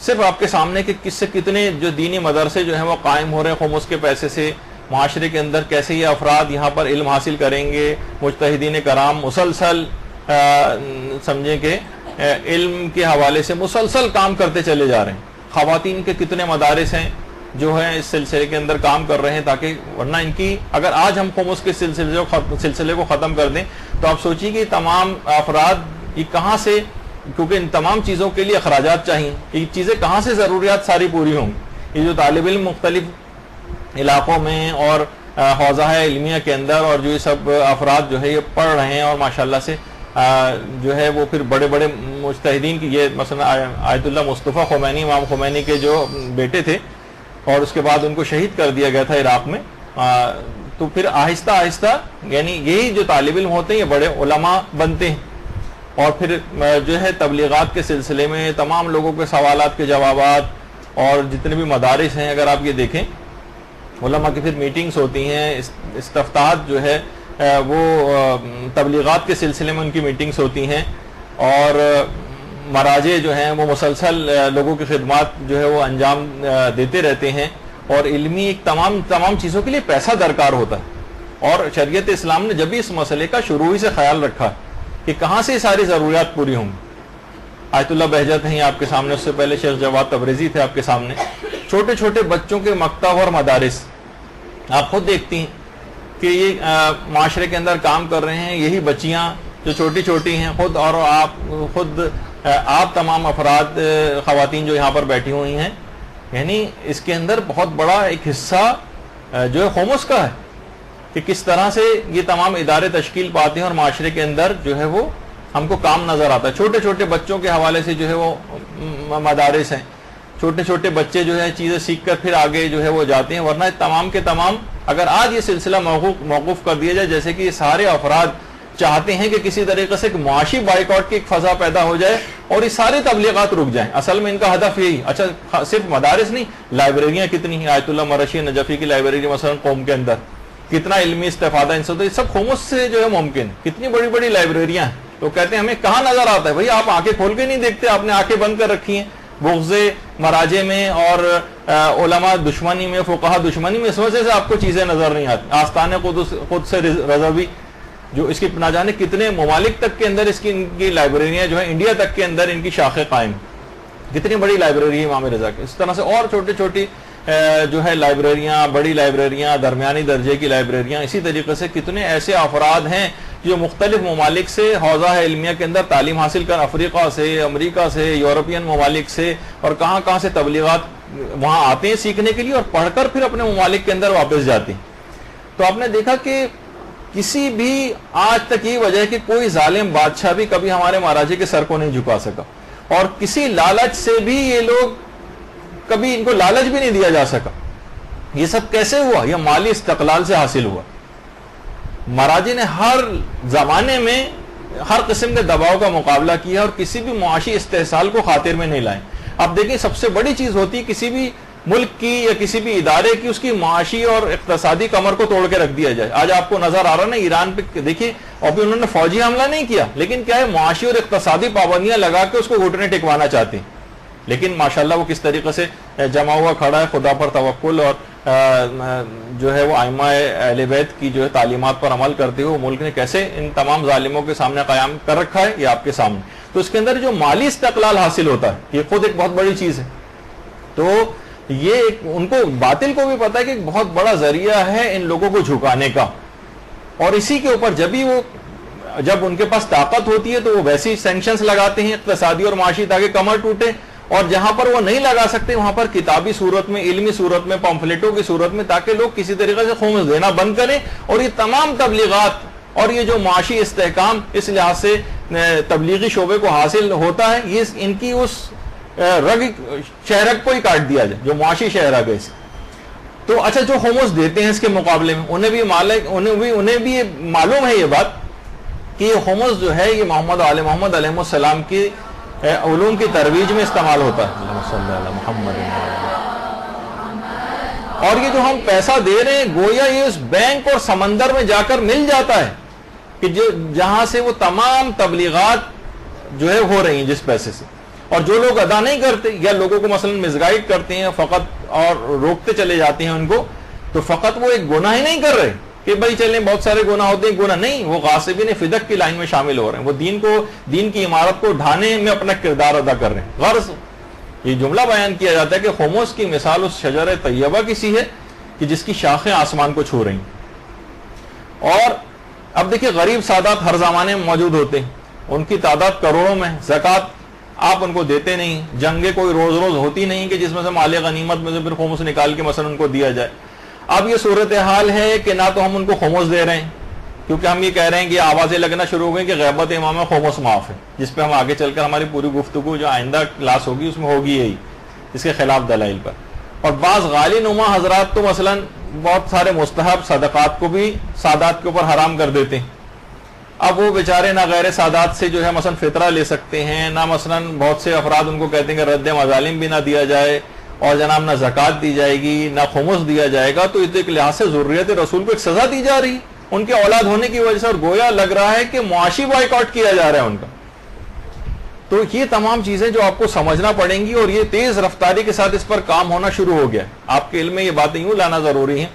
B: صرف آپ کے سامنے کہ کس سے کتنے جو دینی مدرسے جو ہیں وہ قائم ہو رہے ہیں خمس کے پیسے سے، معاشرے کے اندر کیسے یہ افراد یہاں پر علم حاصل کریں گے، مجتہدین کرام مسلسل سمجھیں کہ علم کے حوالے سے مسلسل کام کرتے چلے جا رہے ہیں. خواتین کے کتنے مدارس ہیں جو ہیں اس سلسلے کے اندر کام کر رہے ہیں، تاکہ ورنہ ان کی اگر آج ہم خمس کے سلسلے کو ختم کر دیں تو آپ سوچیے کہ تمام افراد یہ کہاں سے، کیونکہ ان تمام چیزوں کے لیے اخراجات چاہیے، یہ چیزیں کہاں سے ضروریات ساری پوری ہوں گی. یہ جو طالب علم مختلف علاقوں میں اور حوزہ علمیہ کے اندر اور جو یہ سب افراد جو ہے یہ پڑھ رہے ہیں اور ماشاءاللہ سے جو ہے وہ پھر بڑے بڑے مجتہدین کی، یہ مثلا آیت اللہ مصطفیٰ خمینی، امام خمینی کے جو بیٹے تھے اور اس کے بعد ان کو شہید کر دیا گیا تھا عراق میں. تو پھر آہستہ آہستہ یعنی یہی جو طالب علم ہوتے ہیں یہ بڑے علماء بنتے ہیں اور پھر جو ہے تبلیغات کے سلسلے میں تمام لوگوں کے سوالات کے جوابات اور جتنے بھی مدارس ہیں اگر آپ یہ دیکھیں علماء کی پھر میٹنگز ہوتی ہیں، استفتاحات جو ہے وہ تبلیغات کے سلسلے میں ان کی میٹنگز ہوتی ہیں اور مراجع جو ہیں وہ مسلسل لوگوں کی خدمات جو ہے وہ انجام دیتے رہتے ہیں اور علمی ایک تمام چیزوں کے لیے پیسہ درکار ہوتا ہے. اور شریعت اسلام نے جب بھی اس مسئلے کا شروع ہی سے خیال رکھا کہ کہاں سے ساری ضروریات پوری ہوں گی. آیت اللہ بہجت ہیں آپ کے سامنے، اس سے پہلے شیخ جواد تبریزی تھے آپ کے سامنے. چھوٹے چھوٹے بچوں کے مکتب اور مدارس آپ خود دیکھتی ہیں کہ یہ معاشرے کے اندر کام کر رہے ہیں، یہی بچیاں جو چھوٹی چھوٹی ہیں خود اور آپ تمام افراد خواتین جو یہاں پر بیٹھی ہوئی ہیں، یعنی اس کے اندر بہت بڑا ایک حصہ جو ہے خمس کا ہے کہ کس طرح سے یہ تمام ادارے تشکیل پاتے ہیں اور معاشرے کے اندر جو ہے وہ ہم کو کام نظر آتا ہے. چھوٹے چھوٹے بچوں کے حوالے سے جو ہے وہ مدارس ہیں، چھوٹے چھوٹے بچے جو ہے چیزیں سیکھ کر پھر آگے جو ہے وہ جاتے ہیں. ورنہ تمام کے تمام اگر آج یہ سلسلہ موقوف کر دیا جائے، جیسے کہ یہ سارے افراد چاہتے ہیں کہ کسی طریقے سے ایک معاشی بائیکاٹ کی ایک فضا پیدا ہو جائے اور یہ سارے تبلیغات رک جائیں. اصل میں ان کا ہدف یہی، اچھا صرف مدارس نہیں، لائبریریاں کتنی ہیں، آیت اللہ مرشی نجفی کی لائبریری مثلا قوم کے اندر کتنا علمی استفادہ ان سے، تو یہ سب خمس سے جو ہے ممکن. کتنی بڑی بڑی لائبریریاں ہیں. تو کہتے ہیں ہمیں کہاں نظر آتا ہے؟ بھائی آپ آنکھیں کھول کے نہیں دیکھتے، آپ نے آنکھیں بند کر رکھی ہیں. بغض مراجع میں اور علماء دشمنی میں، فقہا دشمنی میں، اس وجہ سے آپ کو چیزیں نظر نہیں آتی. آستان خود سے رضوی جو اس کی نہ جانے کتنے ممالک تک کے اندر ان کی لائبریریاں جو ہیں، انڈیا تک کے اندر ان کی شاخیں قائم، کتنی بڑی لائبریری ہے امام رضا کی. اس طرح سے اور چھوٹی چھوٹی جو ہے لائبریریاں، بڑی لائبریریاں، درمیانی درجے کی لائبریریاں. اسی طریقے سے کتنے ایسے افراد ہیں جو مختلف ممالک سے حوزہ علمیہ کے اندر تعلیم حاصل کر افریقہ سے، امریکہ سے، یورپین ممالک سے اور کہاں سے تبلیغات وہاں آتے ہیں سیکھنے کے لیے اور پڑھ کر پھر اپنے ممالک کے اندر واپس جاتے ہیں. تو آپ نے دیکھا کہ کسی بھی آج تک یہ وجہ ہے کہ کوئی ظالم بادشاہ بھی کبھی ہمارے مہاراجے کے سر کو نہیں جھکا سکا اور کسی لالچ سے بھی یہ لوگ کبھی ان کو لالچ بھی نہیں دیا جا سکا. یہ سب کیسے ہوا؟ یہ مالی استقلال سے حاصل ہوا. مراجع نے ہر زمانے میں ہر قسم کے دباؤ کا مقابلہ کیا اور کسی بھی معاشی استحصال کو خاطر میں نہیں لائے. اب دیکھیں سب سے بڑی چیز ہوتی ہے کسی بھی ملک کی یا کسی بھی ادارے کی اس کی معاشی اور اقتصادی کمر کو توڑ کے رکھ دیا جائے. آج آپ کو نظر آ رہا نا ایران پہ دیکھیے, ابھی انہوں نے فوجی حملہ نہیں کیا لیکن کیا ہے معاشی اور اقتصادی پابندیاں لگا کے اس کو گھٹنے ٹکوانا چاہتے ہیں. لیکن ماشاءاللہ وہ کس طریقے سے جمع ہوا کھڑا ہے, خدا پر توکل اور جو ہے وہ ائمہ اہل بیت کی جو ہے تعلیمات پر عمل کرتے ہوئے ملک نے کیسے ان تمام ظالموں کے سامنے قیام کر رکھا ہے یہ آپ کے سامنے. تو اس کے اندر جو مالی استقلال حاصل ہوتا ہے یہ خود ایک بہت بڑی چیز ہے. تو یہ ان کو باطل کو بھی پتا ہے کہ ایک بہت بڑا ذریعہ ہے ان لوگوں کو جھکانے کا, اور اسی کے اوپر جب ان کے پاس طاقت ہوتی ہے تو وہ ویسی سینکشنز لگاتے ہیں اقتصادی اور معاشی تاکہ کمر ٹوٹے, اور جہاں پر وہ نہیں لگا سکتے وہاں پر کتابی صورت میں, علمی صورت میں, پمفلیٹوں کی صورت میں, تاکہ لوگ کسی طریقے سے خمس دینا بند کریں. اور یہ تمام تبلیغات اور یہ جو معاشی استحکام اس لحاظ سے تبلیغی شعبے کو حاصل ہوتا ہے یہ ان کی اس رگ شہرک کو ہی کاٹ دیا جائے جو معاشی شہرک ہے. تو اچھا جو خمس دیتے ہیں اس کے مقابلے میں انہیں بھی یہ معلوم ہے یہ بات کہ یہ خمس جو ہے یہ محمد علیہ السلام کی علوم کی ترویج میں استعمال ہوتا ہے. اور یہ جو ہم پیسہ دے رہے ہیں گویا یہ اس بینک اور سمندر میں جا کر مل جاتا ہے کہ جہاں سے وہ تمام تبلیغات جو ہے ہو رہی ہیں جس پیسے سے. اور جو لوگ ادا نہیں کرتے یا لوگوں کو مثلا مسگائیڈ کرتے ہیں فقط اور روکتے چلے جاتے ہیں ان کو, تو فقط وہ ایک گناہ ہی نہیں کر رہے کہ بھائی چلیں بہت سارے گناہ ہوتے ہیں, گناہ نہیں, وہ غاصبین فدق کی لائن میں شامل ہو رہے ہیں, وہ دین کی عمارت کو ڈھانے میں اپنا کردار ادا کر رہے ہیں. غرض یہ جملہ بیان کیا جاتا ہے کہ خمس کی مثال اس شجر طیبہ کی سی ہے کہ جس کی شاخیں آسمان کو چھو رہی ہیں. اور اب دیکھیں غریب سادات ہر زمانے میں موجود ہوتے ہیں, ان کی تعداد کروڑوں میں, زکوٰۃ آپ ان کو دیتے نہیں, جنگیں کوئی روز روز ہوتی نہیں کہ جس میں سے مال غنیمت میں سے پھر خمس نکال کے مثلا ان کو دیا جائے. اب یہ صورتحال ہے کہ نہ تو ہم ان کو خمس دے رہے ہیں کیونکہ ہم یہ کہہ رہے ہیں کہ آوازیں لگنا شروع ہو گئی کہ غیبت امام ہے, خمس معاف ہے, جس پہ ہم آگے چل کر ہماری پوری گفتگو جو آئندہ کلاس ہوگی اس میں ہوگی یہی اس کے خلاف دلائل پر. اور بعض غالی نما حضرات تو مثلا بہت سارے مستحب صدقات کو بھی سادات کے اوپر حرام کر دیتے ہیں. اب وہ بیچارے نہ غیر سادات سے جو ہے مثلا فطرہ لے سکتے ہیں, نہ مثلا بہت سے افراد ان کو کہتے ہیں کہ رد مظالم بھی نہ دیا جائے, اور جناب نہ زکوٰۃ دی جائے گی نہ خمس دیا جائے گا. تو ایک لحاظ سے ضروریت رسول کو ایک سزا دی جا رہی ان کے اولاد ہونے کی وجہ سے, اور گویا لگ رہا ہے کہ معاشی بائیکاٹ کیا جا رہا ہے ان کا. تو یہ تمام چیزیں جو آپ کو سمجھنا پڑیں گی, اور یہ تیز رفتاری کے ساتھ اس پر کام ہونا شروع ہو گیا. آپ کے علم میں یہ باتیں یوں لانا ضروری ہے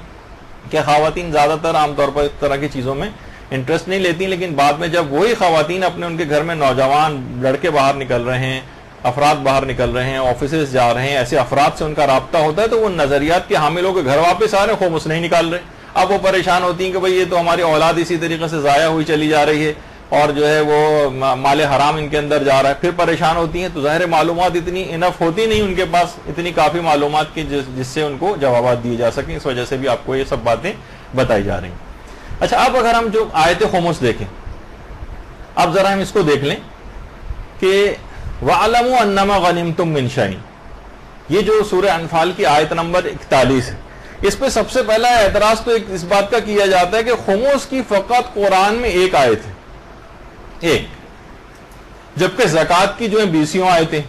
B: کہ خواتین زیادہ تر عام طور پر اس طرح کی چیزوں میں انٹرسٹ نہیں لیتی, لیکن بعد میں جب وہی خواتین اپنے ان کے گھر میں نوجوان لڑکے باہر نکل رہے ہیں, افراد باہر نکل رہے ہیں, آفیسز جا رہے ہیں, ایسے افراد سے ان کا رابطہ ہوتا ہے تو وہ نظریات کے حامل ہو کے گھر واپس آ رہے ہیں, خمس نہیں نکال رہے. اب وہ پریشان ہوتی ہیں کہ بھئی یہ تو ہماری اولاد اسی طریقے سے ضائع ہوئی چلی جا رہی ہے اور جو ہے وہ مال حرام ان کے اندر جا رہا ہے. پھر پریشان ہوتی ہیں تو ظاہر معلومات اتنی انف ہوتی نہیں ان کے پاس, اتنی کافی معلومات کی جس سے ان کو جوابات دیے جا سکیں. اس وجہ سے بھی آپ کو یہ سب باتیں بتائی جا رہی ہیں. اچھا اب اگر ہم جو آیت خمس دیکھیں, اب ذرا ہم اس کو دیکھ لیں کہ وَعَلَمُوا أَنَّمَا غَنِمْتُم مِّن شَيْءٍ, یہ جو سورہ انفال کی آیت نمبر 41 ہے, اس پہ سب سے پہلا اعتراض تو اس بات کا کیا جاتا ہے کہ خمس کی فقط قرآن میں ایک آیت ہے, ایک, جبکہ زکوٰۃ کی جو ہیں 20 آیتیں.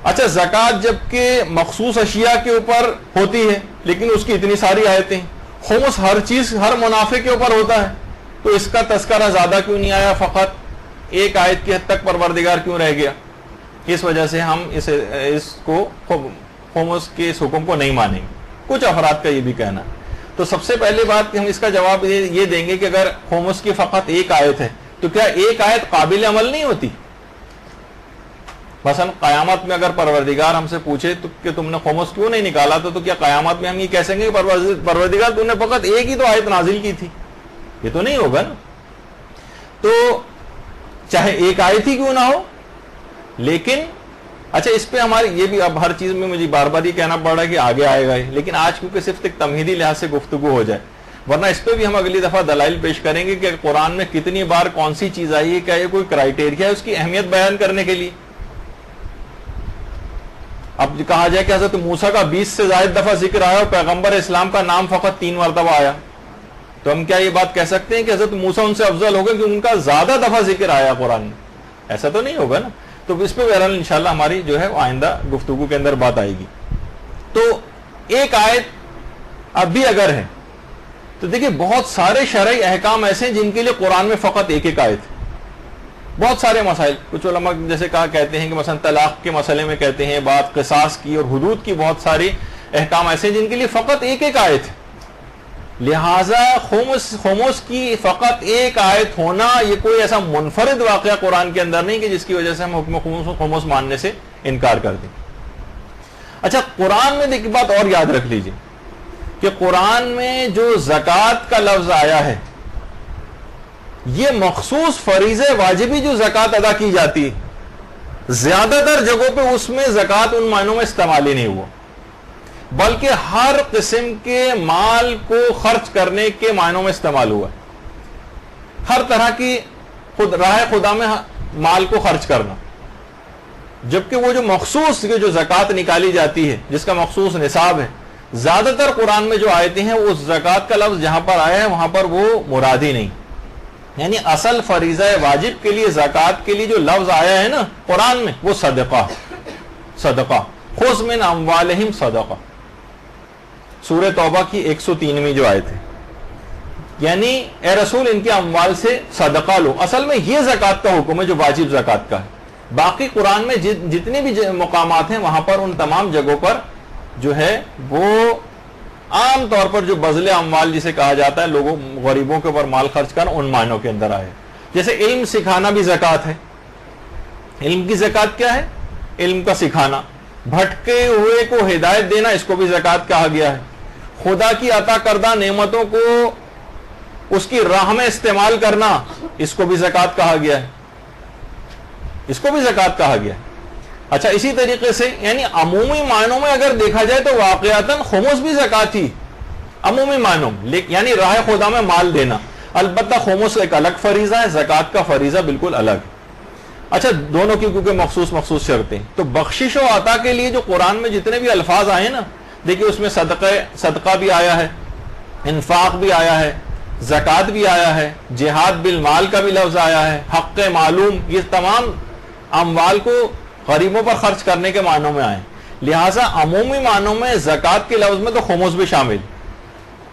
B: اچھا زکوٰۃ جبکہ مخصوص اشیاء کے اوپر ہوتی ہے لیکن اس کی اتنی ساری آیتیں, خمس ہر چیز ہر منافع کے اوپر ہوتا ہے, تو اس کا تذکرہ زیادہ کیوں نہیں آیا, فقط ایک آیت کی حد تک پروردگار کیوں رہ گیا؟ اس وجہ سے ہم اس کو خمس کے اس حکم کو نہیں مانیں گے. کچھ افراد کا یہ بھی کہنا. تو سب سے پہلے بات کہ ہم اس کا جواب یہ دیں گے کہ اگر خمس کی فقط ایک آیت ہے تو کیا ایک آیت قابل عمل نہیں ہوتی؟ مثلا قیامت میں اگر پروردگار ہم سے پوچھے تو کہ تم نے خمس کیوں نہیں نکالا تو کیا قیامت میں ہم یہ کہہ سکیں گے کہ پروردگار تم نے فقط ایک ہی تو آیت نازل کی تھی؟ یہ تو نہیں ہوگا نا. تو چاہے ایک آیت ہی کیوں نہ ہو, لیکن اچھا اس پہ ہماری یہ بھی اب ہر چیز میں مجھے بار بار یہ کہنا پڑ رہا ہے کہ آگے آئے گا, لیکن آج کیونکہ صرف ایک تمہیدی لحاظ سے گفتگو ہو جائے, ورنہ اس پہ بھی ہم اگلی دفعہ دلائل پیش کریں گے کہ قرآن میں کتنی بار کون سی چیز آئی ہے, کیا یہ کوئی کرائیٹیریا ہے اس کی اہمیت بیان کرنے کے لیے. اب کہا جائے کہ حضرت موسیٰ کا 20 سے زائد دفعہ ذکر آیا اور پیغمبر اسلام کا نام فقط 3 مرتبہ آیا, تو ہم کیا یہ بات کہہ سکتے ہیں کہ حضرت موسیٰ ان سے افضل ہوگا کہ ان کا زیادہ دفعہ ذکر آیا قرآن میں؟ ایسا تو نہیں ہوگا نا. تو اس پہ بہرحال انشاءاللہ ہماری جو ہے آئندہ گفتگو کے اندر بات آئے گی. تو ایک آیت اب بھی اگر ہے تو دیکھیں بہت سارے شرعی احکام ایسے ہیں جن کے لیے قرآن میں فقط ایک ایک آیت ہے. بہت سارے مسائل، کچھ علماء جیسے کہتے ہیں کہ مثلا طلاق کے مسئلے میں کہتے ہیں بات قصاص کی اور حدود کی، بہت ساری احکام ایسے ہیں جن کے لیے فقط ایک ایک آیت ہے. لہٰذا خمس کی فقط ایک آیت ہونا یہ کوئی ایسا منفرد واقعہ قرآن کے اندر نہیں کہ جس کی وجہ سے ہم حکم خمس ماننے سے انکار کر دیں. اچھا، قرآن میں ایک بات اور یاد رکھ لیجئے کہ قرآن میں جو زکوٰۃ کا لفظ آیا ہے یہ مخصوص فریضہ واجبی جو زکوٰۃ ادا کی جاتی ہے، زیادہ تر جگہوں پہ اس میں زکوٰۃ ان معنوں میں استعمال ہی نہیں ہوا، بلکہ ہر قسم کے مال کو خرچ کرنے کے معنوں میں استعمال ہوا. ہر طرح کی راہ خدا میں مال کو خرچ کرنا، جبکہ وہ جو مخصوص جو زکوٰۃ نکالی جاتی ہے جس کا مخصوص نصاب ہے، زیادہ تر قرآن میں جو آیتیں ہیں اس زکوٰۃ کا لفظ جہاں پر آیا ہے وہاں پر وہ مراد ہی نہیں. یعنی اصل فریضہ واجب کے لیے زکوٰۃ کے لیے جو لفظ آیا ہے نا قرآن میں وہ صدقہ، خذ من اموالہم صدقہ، سورہ توبہ کی 103ویں جو آیت ہے. یعنی اے رسول ان کے اموال سے صدقہ لو. اصل میں یہ زکوٰۃ کا حکم ہے جو واجب زکوٰۃ کا ہے. باقی قرآن میں جتنے بھی مقامات ہیں وہاں پر ان تمام جگہوں پر جو ہے وہ عام طور پر جو بذل اموال جسے کہا جاتا ہے، لوگوں غریبوں کے اوپر مال خرچ کرنا، ان معنوں کے اندر آئے. جیسے علم سکھانا بھی زکوٰۃ ہے. علم کی زکوٰۃ کیا ہے؟ علم کا سکھانا. بھٹکے ہوئے کو ہدایت دینا، اس کو بھی زکوٰۃ کہا گیا ہے. خدا کی عطا کردہ نعمتوں کو اس کی راہ میں استعمال کرنا، اس کو بھی زکوٰۃ کہا گیا ہے. اس کو بھی زکوٰۃ کہا گیا ہے. اچھا، اسی طریقے سے یعنی عمومی معنوں میں اگر دیکھا جائے تو واقعتاً خمس بھی زکوٰۃ ہی عمومی معنوں میں، یعنی راہ خدا میں مال دینا. البتہ خمس ایک الگ فریضہ ہے، زکوٰۃ کا فریضہ بالکل الگ ہے. اچھا، دونوں کی کیونکہ مخصوص شرطیں. تو بخشش و عطا کے لیے جو قرآن میں جتنے بھی الفاظ آئے نا، دیکھیے اس میں صدقہ بھی آیا ہے، انفاق بھی آیا ہے، زکوٰۃ بھی آیا ہے، جہاد بالمال کا بھی لفظ آیا ہے، حق معلوم، یہ تمام اموال کو غریبوں پر خرچ کرنے کے معنوں میں آئے. لہٰذا عمومی معنوں میں زکوٰۃ کے لفظ میں تو خمس بھی شامل.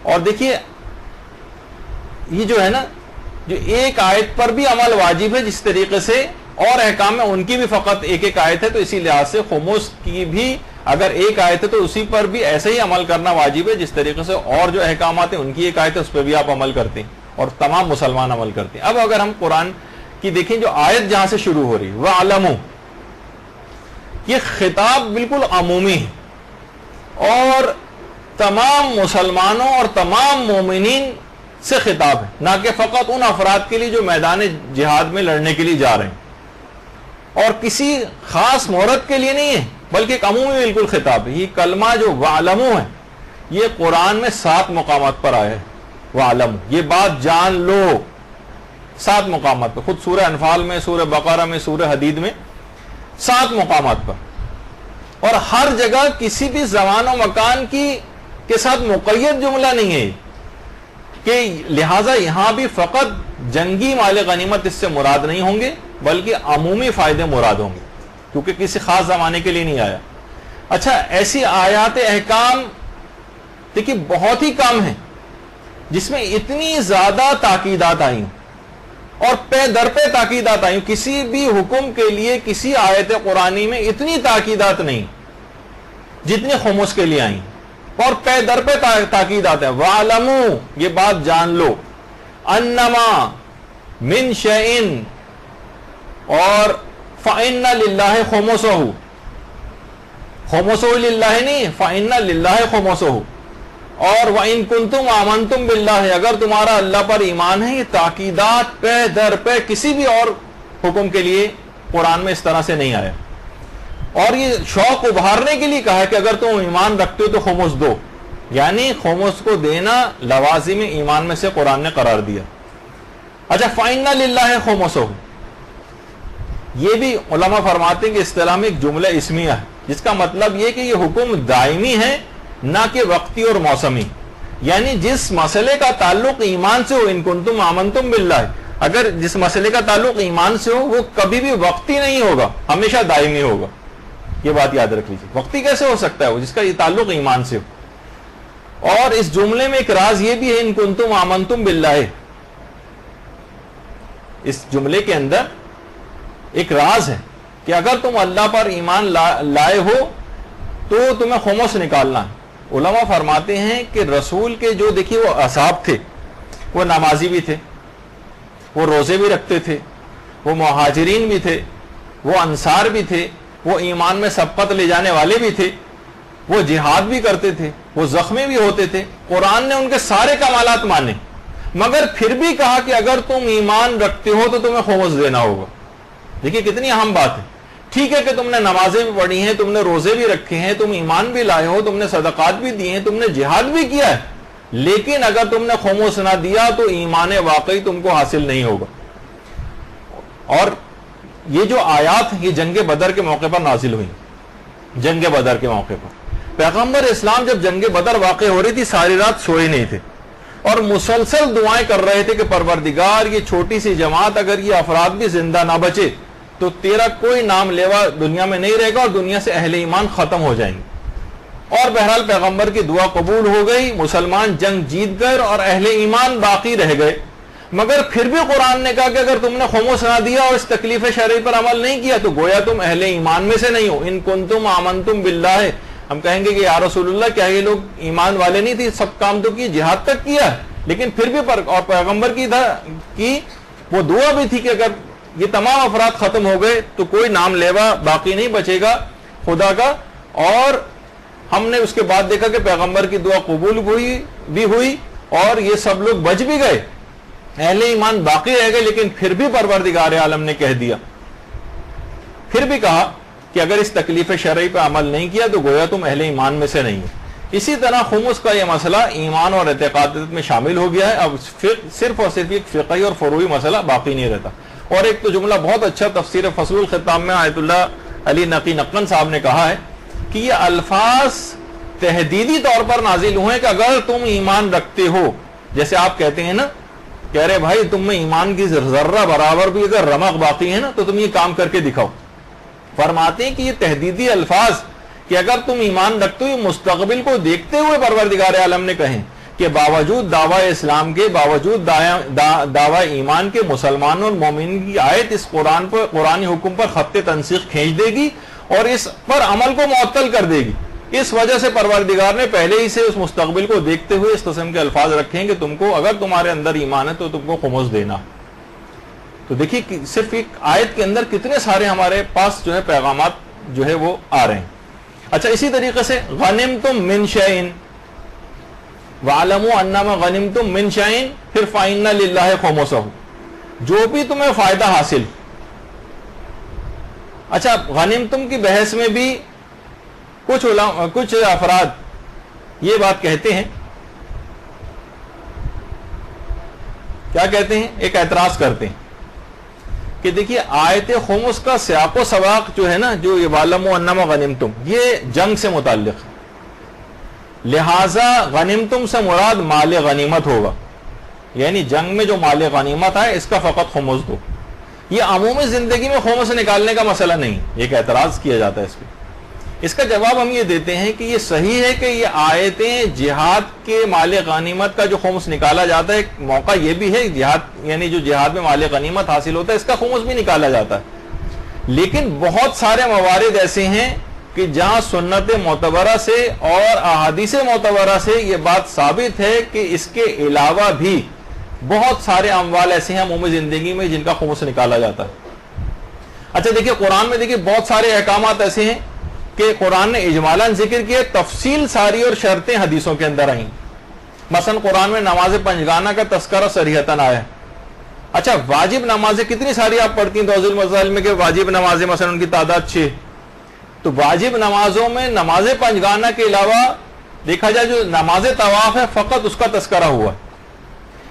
B: اور دیکھیے یہ جو ہے نا، جو ایک آیت پر بھی عمل واجب ہے جس طریقے سے اور احکام میں ان کی بھی فقط ایک ایک آیت ہے، تو اسی لحاظ سے خمس کی بھی اگر ایک آیت ہے تو اسی پر بھی ایسے ہی عمل کرنا واجب ہے جس طریقے سے اور جو احکامات ہیں ان کی ایک آیت ہے اس پہ بھی آپ عمل کرتے ہیں اور تمام مسلمان عمل کرتے ہیں. اب اگر ہم قرآن کی دیکھیں جو آیت جہاں سے شروع ہو رہی وَعْلَمُوا، یہ خطاب بالکل عمومی ہے اور تمام مسلمانوں اور تمام مومنین سے خطاب ہے، نہ کہ فقط ان افراد کے لیے جو میدان جہاد میں لڑنے کے لیے جا رہے ہیں، اور کسی خاص مورد کے لیے نہیں ہے بلکہ ایک عمومی بالکل خطاب ہے. یہ کلمہ جو وَعْلَمُوا ہے یہ قرآن میں 7 مقامات پر آیا ہے. وَعْلَمُوا، یہ بات جان لو، 7 مقامات پر. خود سورہ انفال میں، سورہ بقرہ میں، سورہ حدید میں 7 مقامات پر. اور ہر جگہ کسی بھی زمان و مکان کے ساتھ مقید جملہ نہیں ہے کہ لہٰذا یہاں بھی فقط جنگی مال غنیمت اس سے مراد نہیں ہوں گے بلکہ عمومی فائدے مراد ہوں گے کیونکہ کسی خاص زمانے کے لیے نہیں آیا. اچھا، ایسی آیات احکام دیکھیے بہت ہی کم ہیں جس میں اتنی زیادہ تاکیدات آئیں اور پے در پہ تاکیدات آئیں. کسی بھی حکم کے لیے کسی آیت قرآنی میں اتنی تاکیدات نہیں جتنی خمس کے لیے آئیں، اور پے در پہ تاکیدات ہیں. وَعْلَمُوا، یہ بات جان لو، انما من شیئن، اور فَإِنَّ لِلَّهِ خُمُسَهُ، خُمُسُهُ للہ نہیں، فَإِنَّ لِلَّهِ خُمُسَهُ. اور وَإِن كُنتُمْ آمَنْتُمْ بِاللَّهِ، اگر تمہارا اللہ پر ایمان ہے. یہ تاکیدات پہ در پہ کسی بھی اور حکم کے لیے قرآن میں اس طرح سے نہیں آیا. اور یہ شوق ابھارنے کے لیے کہا ہے کہ اگر تم ایمان رکھتے ہو تو خمس دو، یعنی خمس کو دینا لوازم ایمان میں سے قرآن نے قرار دیا. اچھا، فَإِنَّ لِلَّهِ خُمُسَهُ، یہ بھی علماء فرماتے ہیں کہ اصطلاح میں ایک جملہ اسمیہ ہے جس کا مطلب یہ کہ یہ حکم دائمی ہے نہ کہ وقتی اور موسمی. یعنی جس مسئلے کا تعلق ایمان سے ہو، ان کنتم آمنتم باللہ، اگر جس مسئلے کا تعلق ایمان سے ہو وہ کبھی بھی وقتی نہیں ہوگا، ہمیشہ دائمی ہوگا. یہ بات یاد رکھ لیجیے. وقتی کیسے ہو سکتا ہے؟ وہ جس کا یہ تعلق ایمان سے ہو. اور اس جملے میں ایک راز یہ بھی ہے، ان کنتم آمنتم باللہ، اس جملے کے اندر ایک راز ہے کہ اگر تم اللہ پر ایمان لائے ہو تو تمہیں خمس نکالنا ہے. علماء فرماتے ہیں کہ رسول کے جو دیکھیے وہ اصحاب تھے، وہ نمازی بھی تھے، وہ روزے بھی رکھتے تھے، وہ مہاجرین بھی تھے، وہ انصار بھی تھے، وہ ایمان میں سبقت لے جانے والے بھی تھے، وہ جہاد بھی کرتے تھے، وہ زخمی بھی ہوتے تھے. قرآن نے ان کے سارے کمالات مانے، مگر پھر بھی کہا کہ اگر تم ایمان رکھتے ہو تو تمہیں خمس دینا ہوگا. دیکھیے کتنی اہم بات ہے. ٹھیک ہے کہ تم نے نمازیں بھی پڑھی ہیں، تم نے روزے بھی رکھے ہیں، تم ایمان بھی لائے ہو، تم نے صدقات بھی دیے ہیں، تم نے جہاد بھی کیا ہے، لیکن اگر تم نے خمس نہ دیا تو ایمان واقعی تم کو حاصل نہیں ہوگا. اور یہ جو آیات یہ جنگ بدر کے موقع پر نازل ہوئی. جنگ بدر کے موقع پر پیغمبر اسلام جب جنگ بدر واقع ہو رہی تھی ساری رات سوئے نہیں تھے اور مسلسل دعائیں کر رہے تھے کہ پروردگار یہ چھوٹی سی جماعت اگر یہ افراد بھی زندہ نہ بچے تو تیرا کوئی نام لیوا دنیا میں نہیں رہے گا اور دنیا سے اہل ایمان ختم ہو جائیں گے. اور بہرحال پیغمبر کی دعا قبول ہو گئی، مسلمان جنگ جیت گئے اور اہل ایمان باقی رہ گئے. مگر پھر بھی قرآن نے کہا کہ اگر تم نے خمس نہ دیا اور اس تکلیف شرعی پر عمل نہیں کیا تو گویا تم اہل ایمان میں سے نہیں ہو. ان کنتم آمنتم باللہ. ہم کہیں گے کہ یا رسول اللہ کیا یہ لوگ ایمان والے نہیں تھے؟ سب کام تو کیے، جہاد تک کیا ہے، لیکن پھر بھی اور پیغمبر کی وہ دعا بھی تھی کہ اگر یہ تمام افراد ختم ہو گئے تو کوئی نام لیوا باقی نہیں بچے گا خدا کا. اور ہم نے اس کے بعد دیکھا کہ پیغمبر کی دعا قبول ہوئی اور یہ سب لوگ بچ بھی گئے، اہل ایمان باقی رہ گئے. لیکن پھر بھی پروردگار عالم نے کہہ دیا، پھر بھی کہا کہ اگر اس تکلیف شرعی پہ عمل نہیں کیا تو گویا تم اہل ایمان میں سے نہیں ہو. اسی طرح خمس کا یہ مسئلہ ایمان اور اعتقادات میں شامل ہو گیا ہے. اب صرف اور صرف ایک فقہی اور فروعی مسئلہ باقی نہیں رہتا. اور ایک تو جملہ بہت اچھا تفسیر فصل الخطاب میں آیت اللہ علی نقی نقن صاحب نے کہا ہے کہ یہ الفاظ تحدیدی طور پر نازل ہوئے کہ اگر تم ایمان رکھتے ہو، جیسے آپ کہتے ہیں نا، کہہ رہے بھائی تم میں ایمان کی ذرہ برابر بھی اگر رمق باقی ہے نا تو تم یہ کام کر کے دکھاؤ. فرماتے ہیں کہ یہ تحدیدی الفاظ کہ اگر تم ایمان رکھتے ہو، یہ مستقبل کو دیکھتے ہوئے پروردگار عالم نے کہیں کہ باوجود دعوی اسلام کے، باوجود دعوی ایمان کے، مسلمانوں اور مومنین کی آیت اس قرآنی حکم پر خط تنسیخ کھینچ دے گی اور اس پر عمل کو معطل کر دے گی. اس وجہ سے پروردگار نے پہلے ہی سے اس مستقبل کو دیکھتے ہوئے اس قسم کے الفاظ رکھیں کہ تم کو اگر تمہارے اندر ایمان ہے تو تم کو خمس دینا. تو دیکھیے صرف ایک آیت کے اندر کتنے سارے ہمارے پاس جو ہے پیغامات جو ہے وہ آ رہے ہیں. اچھا اسی طریقے سے غنمتم من شیء وَاعْلَمُوا أَنَّمَا غَنِمْتُم مِّن شَيْءٍ پھر فَإِنَّ لِلَّهِ خُمُسَهُ، جو بھی تمہیں فائدہ حاصل. اچھا غنیمتم کی بحث میں بھی کچھ افراد یہ بات کہتے ہیں، کیا کہتے ہیں، ایک اعتراض کرتے ہیں کہ دیکھیے آیت خمس کا سیاق و سباق جو ہے نا، جو وَاعْلَمُوا أَنَّمَا غَنِمْتُم، یہ جنگ سے متعلق ہے، لہذا غنیمتم سے مراد مال غنیمت ہوگا، یعنی جنگ میں جو مال غنیمت ہے اس کا فقط خمس دو. یہ عمومی زندگی میں خمس نکالنے کا مسئلہ نہیں. ایک اعتراض کیا جاتا ہے اس پہ. اس کا جواب ہم یہ دیتے ہیں کہ یہ صحیح ہے کہ یہ آیتیں جہاد کے مال غنیمت کا جو خمس نکالا جاتا ہے، ایک موقع یہ بھی ہے جہاد، یعنی جو جہاد میں مال غنیمت حاصل ہوتا ہے اس کا خمس بھی نکالا جاتا ہے. لیکن بہت سارے موارد ایسے ہیں کہ جہاں سنت معتبرہ سے اور احادیث معتبرہ سے یہ بات ثابت ہے کہ اس کے علاوہ بھی بہت سارے اموال ایسے ہیں عمومی زندگی میں جن کا خمس نکالا جاتا ہے. اچھا دیکھیے قرآن میں دیکھیے بہت سارے احکامات ایسے ہیں کہ قرآن نے اجمالاً ذکر کیے، تفصیل ساری اور شرطیں حدیثوں کے اندر آئیں. مثلا قرآن میں نماز پنجگانہ کا تذکرہ صریحتاً آیا ہے. اچھا واجب نمازیں کتنی ساری آپ پڑھتی ہیں توضیح المسائل میں کہ واجب نمازیں مثلا ان کی تعداد 6. تو واجب نمازوں میں نماز پنجگانہ کے علاوہ دیکھا جائے جو نماز طواف ہے فقط اس کا تذکرہ ہوا.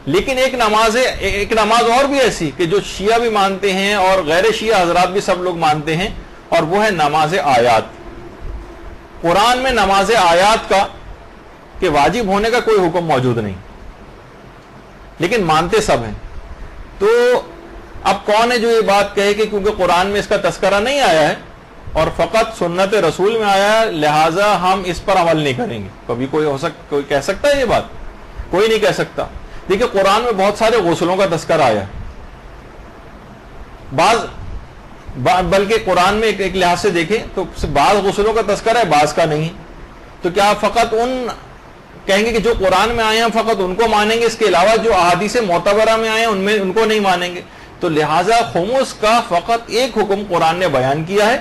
B: لیکن ایک نماز اور بھی ایسی کہ جو شیعہ بھی مانتے ہیں اور غیر شیعہ حضرات بھی سب لوگ مانتے ہیں، اور وہ ہے نماز آیات. قرآن میں نماز آیات کا کہ واجب ہونے کا کوئی حکم موجود نہیں، لیکن مانتے سب ہیں۔ تو اب کون ہے جو یہ بات کہے کہ کیونکہ قرآن میں اس کا تذکرہ نہیں آیا ہے اور فقط سنت رسول میں آیا ہے لہٰذا ہم اس پر عمل نہیں کریں گے؟ کبھی کوئی کہہ سکتا ہے یہ بات؟ کوئی نہیں کہہ سکتا۔ دیکھیں قرآن میں بہت سارے غسلوں کا تذکرہ آیا ہے، بلکہ قرآن میں ایک لحاظ سے دیکھیں تو بعض غسلوں کا تذکرہ ہے، بعض کا نہیں ہے۔ تو کیا آپ فقط کہیں گے کہ جو قرآن میں آئے ہیں فقط ان کو مانیں گے، اس کے علاوہ جو احادیث معتبرہ میں آئے ہیں ان کو نہیں مانیں گے؟ تو لہٰذا خمس کا فقط ایک حکم قرآن نے بیان کیا ہے،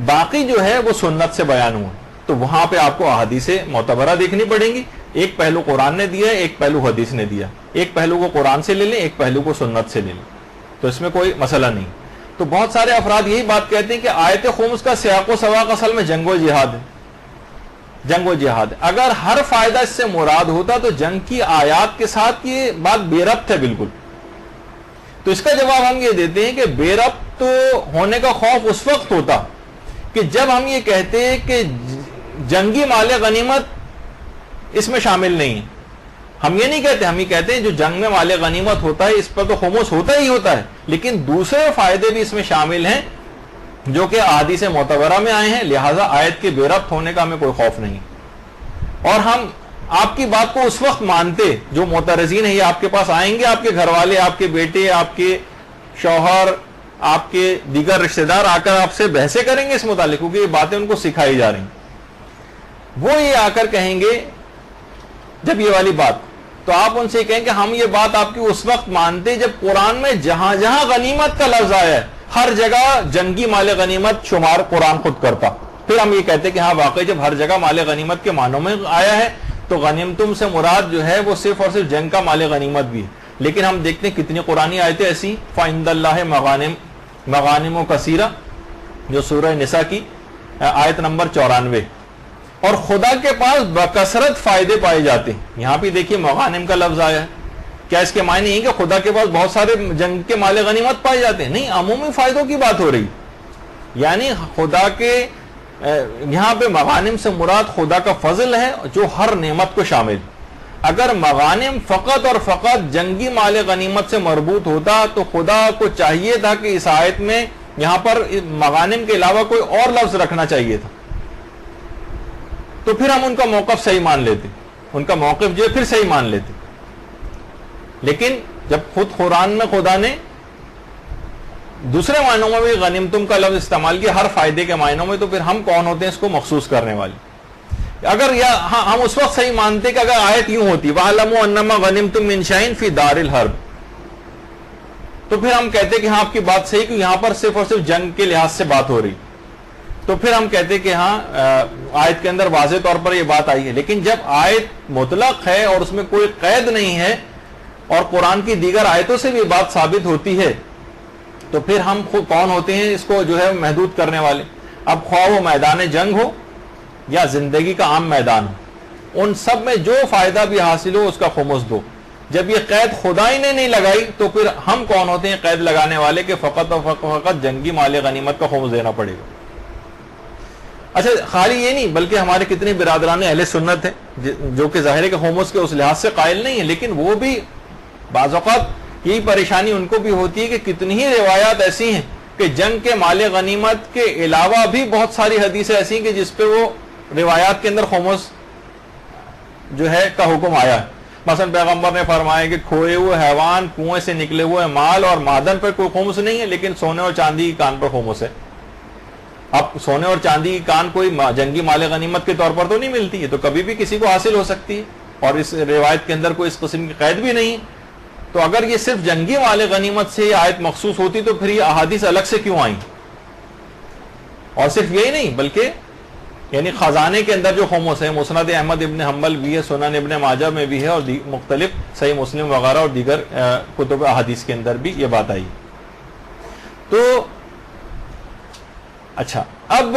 B: باقی جو ہے وہ سنت سے بیان ہوا۔ تو وہاں پہ آپ کو احادیث معتبرہ دیکھنی پڑیں گی، ایک پہلو قرآن نے دیا ہے، ایک پہلو حدیث نے دیا، ایک پہلو کو قرآن سے لے لیں، ایک پہلو کو سنت سے لے لیں، تو اس میں کوئی مسئلہ نہیں۔ تو بہت سارے افراد یہی بات کہتے ہیں کہ آیت خمس کا سیاق و سواق اصل میں جنگ و جہاد ہے، جنگ و جہاد ہے۔ اگر ہر فائدہ اس سے مراد ہوتا تو جنگ کی آیات کے ساتھ یہ بات بے ربط ہے بالکل۔ تو اس کا جواب ہم یہ دیتے ہیں کہ بے ربط ہونے کا خوف اس وقت ہوتا کہ جب ہم یہ کہتے ہیں کہ جنگی مال غنیمت اس میں شامل نہیں ہے۔ ہم یہ نہیں کہتے، ہم یہ کہتے ہیں جو جنگ میں مال غنیمت ہوتا ہے اس پر تو خمس ہوتا ہی ہوتا ہے، لیکن دوسرے فائدے بھی اس میں شامل ہیں جو کہ احادیث معتبرہ میں آئے ہیں، لہٰذا آیت کے بے ربط ہونے کا ہمیں کوئی خوف نہیں۔ اور ہم آپ کی بات کو اس وقت مانتے، جو معترضین ہیں یہ آپ کے پاس آئیں گے، آپ کے گھر والے، آپ کے بیٹے، آپ کے شوہر، آپ کے دیگر رشتہ دار آ کر آپ سے بحثیں کریں گے اس متعلق، کیونکہ یہ باتیں ان کو سکھائی جا رہی ہیں۔ وہ یہ آ کر کہیں گے جب یہ والی بات، تو آپ ان سے کہیں کہ ہم یہ بات آپ کی اس وقت مانتے جب قرآن میں جہاں جہاں غنیمت کا لفظ آیا ہے ہر جگہ جنگی مال غنیمت شمار قرآن خود کرتا، پھر ہم یہ کہتے کہ ہاں واقعی جب ہر جگہ مال غنیمت کے معنوں میں آیا ہے تو غنیمتم سے مراد جو ہے وہ صرف اور صرف جنگ کا مال غنیمت بھی ہے۔ لیکن ہم دیکھتے ہیں کتنی قرآنی آیتیں ایسی، فَعِندَ اللَّهِ مغانم کثیرہ، جو سورہ نساء کی آیت نمبر 94، اور خدا کے پاس بکثرت فائدے پائے جاتے ہیں۔ یہاں بھی دیکھیے مغانم کا لفظ آیا ہے، کیا اس کے معنی نہیں کہ خدا کے پاس بہت سارے جنگ کے مال غنیمت پائے جاتے ہیں؟ نہیں، عمومی فائدوں کی بات ہو رہی، یعنی خدا کے یہاں پہ مغانم سے مراد خدا کا فضل ہے جو ہر نعمت کو شامل۔ اگر مغانم فقط اور فقط جنگی مال غنیمت سے مربوط ہوتا تو خدا کو چاہیے تھا کہ اس آیت میں یہاں پر مغانم کے علاوہ کوئی اور لفظ رکھنا چاہیے تھا، تو پھر ہم ان کا موقف صحیح مان لیتے، ان کا موقف جو ہے پھر صحیح مان لیتے۔ لیکن جب خود قرآن میں خدا نے دوسرے معنوں میں بھی غنیمتم کا لفظ استعمال کیا ہر فائدے کے معنوں میں، تو پھر ہم کون ہوتے ہیں اس کو مخصوص کرنے والے؟ اگر ہم اس وقت صحیح مانتے کہ اگر آیت یوں ہوتی وَعَلَمُوا أَنَّمَا غَنِمْتُم مِّن شَيْءٍ فِي دَارِ الْحَرْبِ، تو پھر ہم کہتے کہ ہاں آپ کی بات صحیح کہ یہاں پر صرف اور صرف جنگ کے لحاظ سے بات ہو رہی، تو پھر ہم کہتے کہ ہاں آیت کے اندر واضح طور پر یہ بات آئی ہے۔ لیکن جب آیت مطلق ہے اور اس میں کوئی قید نہیں ہے اور قرآن کی دیگر آیتوں سے بھی بات ثابت ہوتی ہے، تو پھر ہم خود کون ہوتے ہیں اس کو جو ہے محدود کرنے والے؟ اب خواہ وہ میدان جنگ ہو یا زندگی کا عام میدان ہو، ان سب میں جو فائدہ بھی حاصل ہو اس کا خمس دو۔ جب یہ قید خدا ہی نے نہیں لگائی تو پھر ہم کون ہوتے ہیں قید لگانے والے کہ فقط اور فقط جنگی مال غنیمت کا خمس دینا پڑے گا؟ اچھا، خالی یہ نہیں بلکہ ہمارے کتنے برادران اہل سنت ہیں جو کہ ظاہر ہے کہ خمس کے اس لحاظ سے قائل نہیں ہیں، لیکن وہ بھی بعض اوقات یہی پریشانی ان کو بھی ہوتی ہے کہ کتنی ہی روایات ایسی ہیں کہ جنگ کے مال غنیمت کے علاوہ بھی بہت ساری حدیثیں ایسی ہیں کہ جس پہ وہ روایات کے اندر خمس جو ہے کا حکم آیا ہے۔ مثلا پیغمبر نے فرمایا کہ کھوئے ہوئے حیوان، کنویں سے نکلے ہوئے مال اور معدن پر کوئی خمس نہیں ہے، لیکن سونے اور چاندی کی کان پر خمس ہے۔ اب سونے اور چاندی کی کان کوئی جنگی مال غنیمت کے طور پر تو نہیں ملتی ہے، تو کبھی بھی کسی کو حاصل ہو سکتی ہے، اور اس روایت کے اندر کوئی اس قسم کی قید بھی نہیں۔ تو اگر یہ صرف جنگی مال غنیمت سے یہ آیت مخصوص ہوتی تو پھر یہ احادیث الگ سے کیوں آئیں؟ اور صرف یہی نہیں بلکہ یعنی خزانے کے اندر جو خمس ہے، مسند احمد ابن حنبل بھی ہے، سنن ابن ماجہ میں بھی ہے، اور مختلف صحیح مسلم وغیرہ اور دیگر کتب احادیث کے اندر بھی یہ بات آئی۔ تو اچھا، اب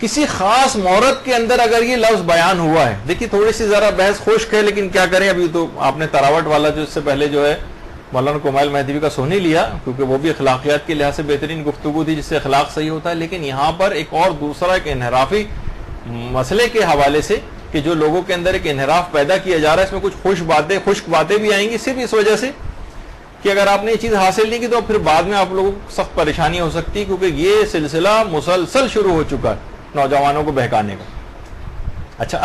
B: کسی خاص مورد کے اندر اگر یہ لفظ بیان ہوا ہے، دیکھیے تھوڑی سی ذرا بحث خشک ہے لیکن کیا کریں، ابھی تو آپ نے تراوٹ والا جو اس سے پہلے جو ہے مولانا کمائل مہدوی کا سن ہی لیا، کیونکہ وہ بھی اخلاقیات کے لحاظ سے بہترین گفتگو تھی جس سے اخلاق صحیح ہوتا ہے، لیکن یہاں پر ایک اور دوسرا ایک انحرافی مسئلے کے حوالے سے کہ جو لوگوں کے اندر ایک انحراف پیدا کیا جا رہا ہے، اس میں کچھ خشک باتیں بھی آئیں گی، صرف اس وجہ سے کہ اگر آپ نے یہ چیز حاصل نہیں کی تو پھر بعد میں آپ لوگوں کو سخت پریشانی ہو سکتی ہے، کیونکہ یہ سلسلہ مسلسل شروع ہو چکا ہے نوجوانوں کو بہکانے کا۔ اچھا،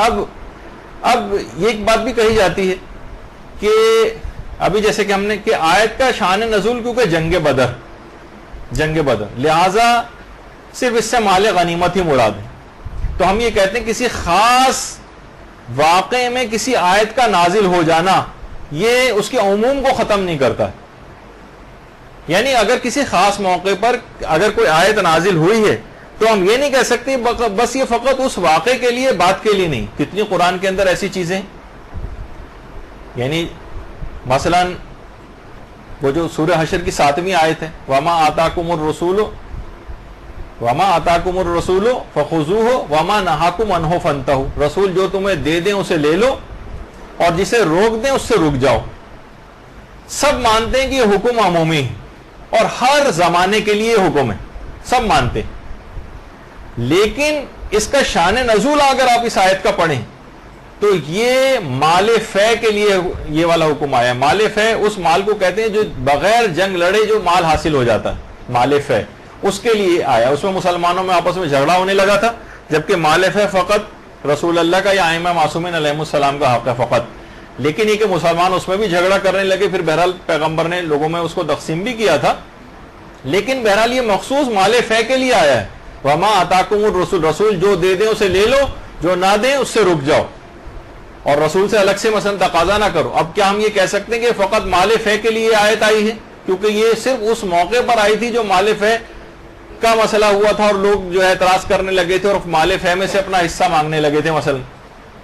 B: اب یہ ایک بات بھی کہی جاتی ہے کہ ابھی جیسے کہ ہم نے کہ آیت کا شان نزول کیونکہ جنگ بدر، لہذا صرف اس سے مال غنیمت ہی مراد ہے، تو ہم یہ کہتے ہیں کسی خاص واقعے میں کسی آیت کا نازل ہو جانا یہ اس کے عموم کو ختم نہیں کرتا ہے۔ یعنی اگر کسی خاص موقع پر اگر کوئی آیت نازل ہوئی ہے تو ہم یہ نہیں کہہ سکتے بس یہ فقط اس واقعے کے لیے، بات کے لیے نہیں۔ کتنی قرآن کے اندر ایسی چیزیں، یعنی مثلا وہ جو سورہ حشر کی 7ویں آیت ہے، وَمَا آتَاكُمُ الرَّسُولُ فَخُذُوهُ وَمَا نَهَاكُمْ عَنْهُ فَانْتَهُوا، رسول جو تمہیں دے دیں اسے لے لو اور جسے روک دیں اس سے رک جاؤ۔ سب مانتے ہیں کہ یہ حکم عمومی ہے اور ہر زمانے کے لیے حکم ہے، سب مانتے ہیں، لیکن اس کا شان نزول اگر آپ اس آیت کا پڑھیں تو یہ مال فے کے لیے یہ والا حکم آیا ہے۔ مال فے اس مال کو کہتے ہیں جو بغیر جنگ لڑے جو مال حاصل ہو جاتا ہے، مال فے اس کے لیے آیا۔ اس میں مسلمانوں میں آپس میں جھگڑا ہونے لگا تھا، جبکہ مال فے فقط رسول اللہ کا یا ائمہ معصومین علیہ السلام کا حق ہے فقط، لیکن یہ کہ مسلمان اس میں بھی جھگڑا کرنے لگے، پھر بہرحال پیغمبر نے لوگوں میں اس کو تقسیم بھی کیا تھا، لیکن بہرحال یہ مخصوص مال فے کے لیے آیا ہے۔ وَمَا آتَاكُمُ الرَّسُولُ، رسول جو دے دیں اسے لے لو، جو نہ دیں اس سے رک جاؤ، اور رسول سے الگ سے مثلا تقاضا نہ کرو۔ اب کیا ہم یہ کہہ سکتے ہیں کہ فقط مال فے کے لیے آیت آئی ہے؟ کیونکہ یہ صرف اس موقع پر آئی تھی جو مال فے کا مسئلہ ہوا تھا اور لوگ جو ہے اعتراض کرنے لگے تھے اور مال فے میں سے اپنا حصہ مانگنے لگے تھے مثلا،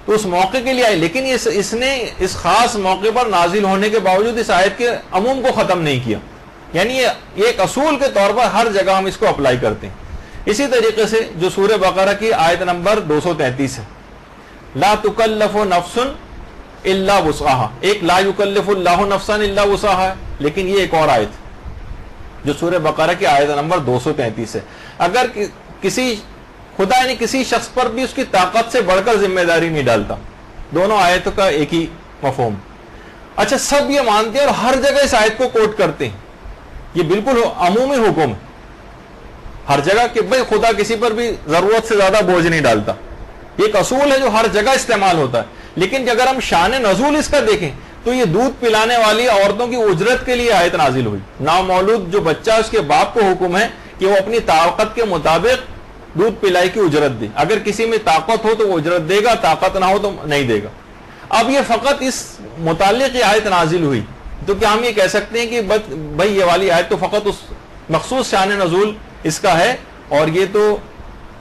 B: تو اس موقع کے لیے آئی، لیکن اس نے اس خاص موقع پر نازل ہونے کے باوجود اس آیت کے عموم کو ختم نہیں کیا۔ یعنی یہ ایک اصول کے طور پر ہر جگہ ہم اس کو اپلائی کرتے ہیں۔ اسی طریقے سے جو سورہ بقرہ کی آیت نمبر 233 ہے، لا تکلف نفس الا وسعها، ایک لا یکلف اللہ نفسا الا وسعها ہے، لیکن یہ ایک اور آیت جو سورہ بقرہ کی آیت نمبر 233 ہے۔ اگر کسی خدا یعنی کسی شخص پر بھی اس کی طاقت سے بڑھ کر ذمہ داری نہیں ڈالتا، دونوں آیتوں کا ایک ہی مفہوم۔ اچھا، سب یہ مانتے ہیں اور ہر جگہ اس آیت کو کوٹ کرتے ہیں، یہ بالکل عمومی حکم ہے ہر جگہ کہ بھئی خدا کسی پر بھی ضرورت سے زیادہ بوجھ نہیں ڈالتا، یہ ایک اصول ہے جو ہر جگہ استعمال ہوتا ہے۔ لیکن اگر ہم شان نزول اس کا دیکھیں تو یہ دودھ پلانے والی عورتوں کی اجرت کے لیے آیت نازل ہوئی۔ نامولود جو بچہ اس کے باپ کو حکم ہے کہ وہ اپنی طاقت کے مطابق دودھ پلائی کی اجرت دے، اگر کسی میں طاقت ہو تو وہ اجرت دے گا، طاقت نہ ہو تو نہیں دے گا۔ اب یہ فقط اس متعلق یہ آیت نازل ہوئی، تو کیا ہم یہ کہہ سکتے ہیں کہ بھائی یہ والی آیت تو فقط اس مخصوص شان نزول اس کا ہے اور یہ تو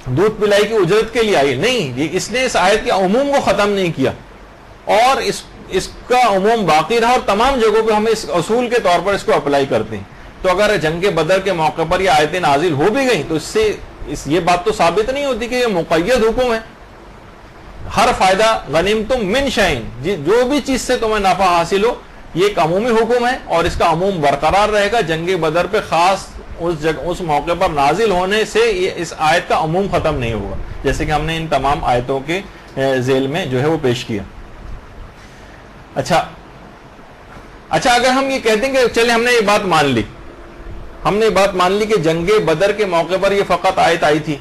B: دودھ پلائی کی اجرت کے لیے آئی؟ نہیں، اس نے اس آیت کے عموم کو ختم نہیں کیا اور اس کا عموم باقی رہا، اور تمام جگہوں پہ ہم اس اصول کے طور پر اس کو اپلائی کرتے ہیں۔ تو اگر جنگ بدر کے موقع پر یہ آیتیں نازل ہو بھی گئیں تو اس سے یہ بات تو ثابت نہیں ہوتی کہ یہ مقید حکم ہے۔ ہر فائدہ غنیمتم من شیء، جو بھی چیز سے تمہیں نفع حاصل ہو، یہ ایک عمومی حکم ہے اور اس کا عموم برقرار رہے گا۔ جنگ بدر پہ خاص اس موقع پر نازل ہونے سے اس آیت کا عموم ختم نہیں ہوگا، جیسے کہ ہم نے ان تمام آیتوں کے ذیل میں جو ہے وہ پیش کیا۔ اچھا، اگر ہم یہ کہتے ہیں کہ چلے ہم نے یہ بات مان لی کہ جنگ بدر کے موقع پر یہ فقط آیت آئی تھی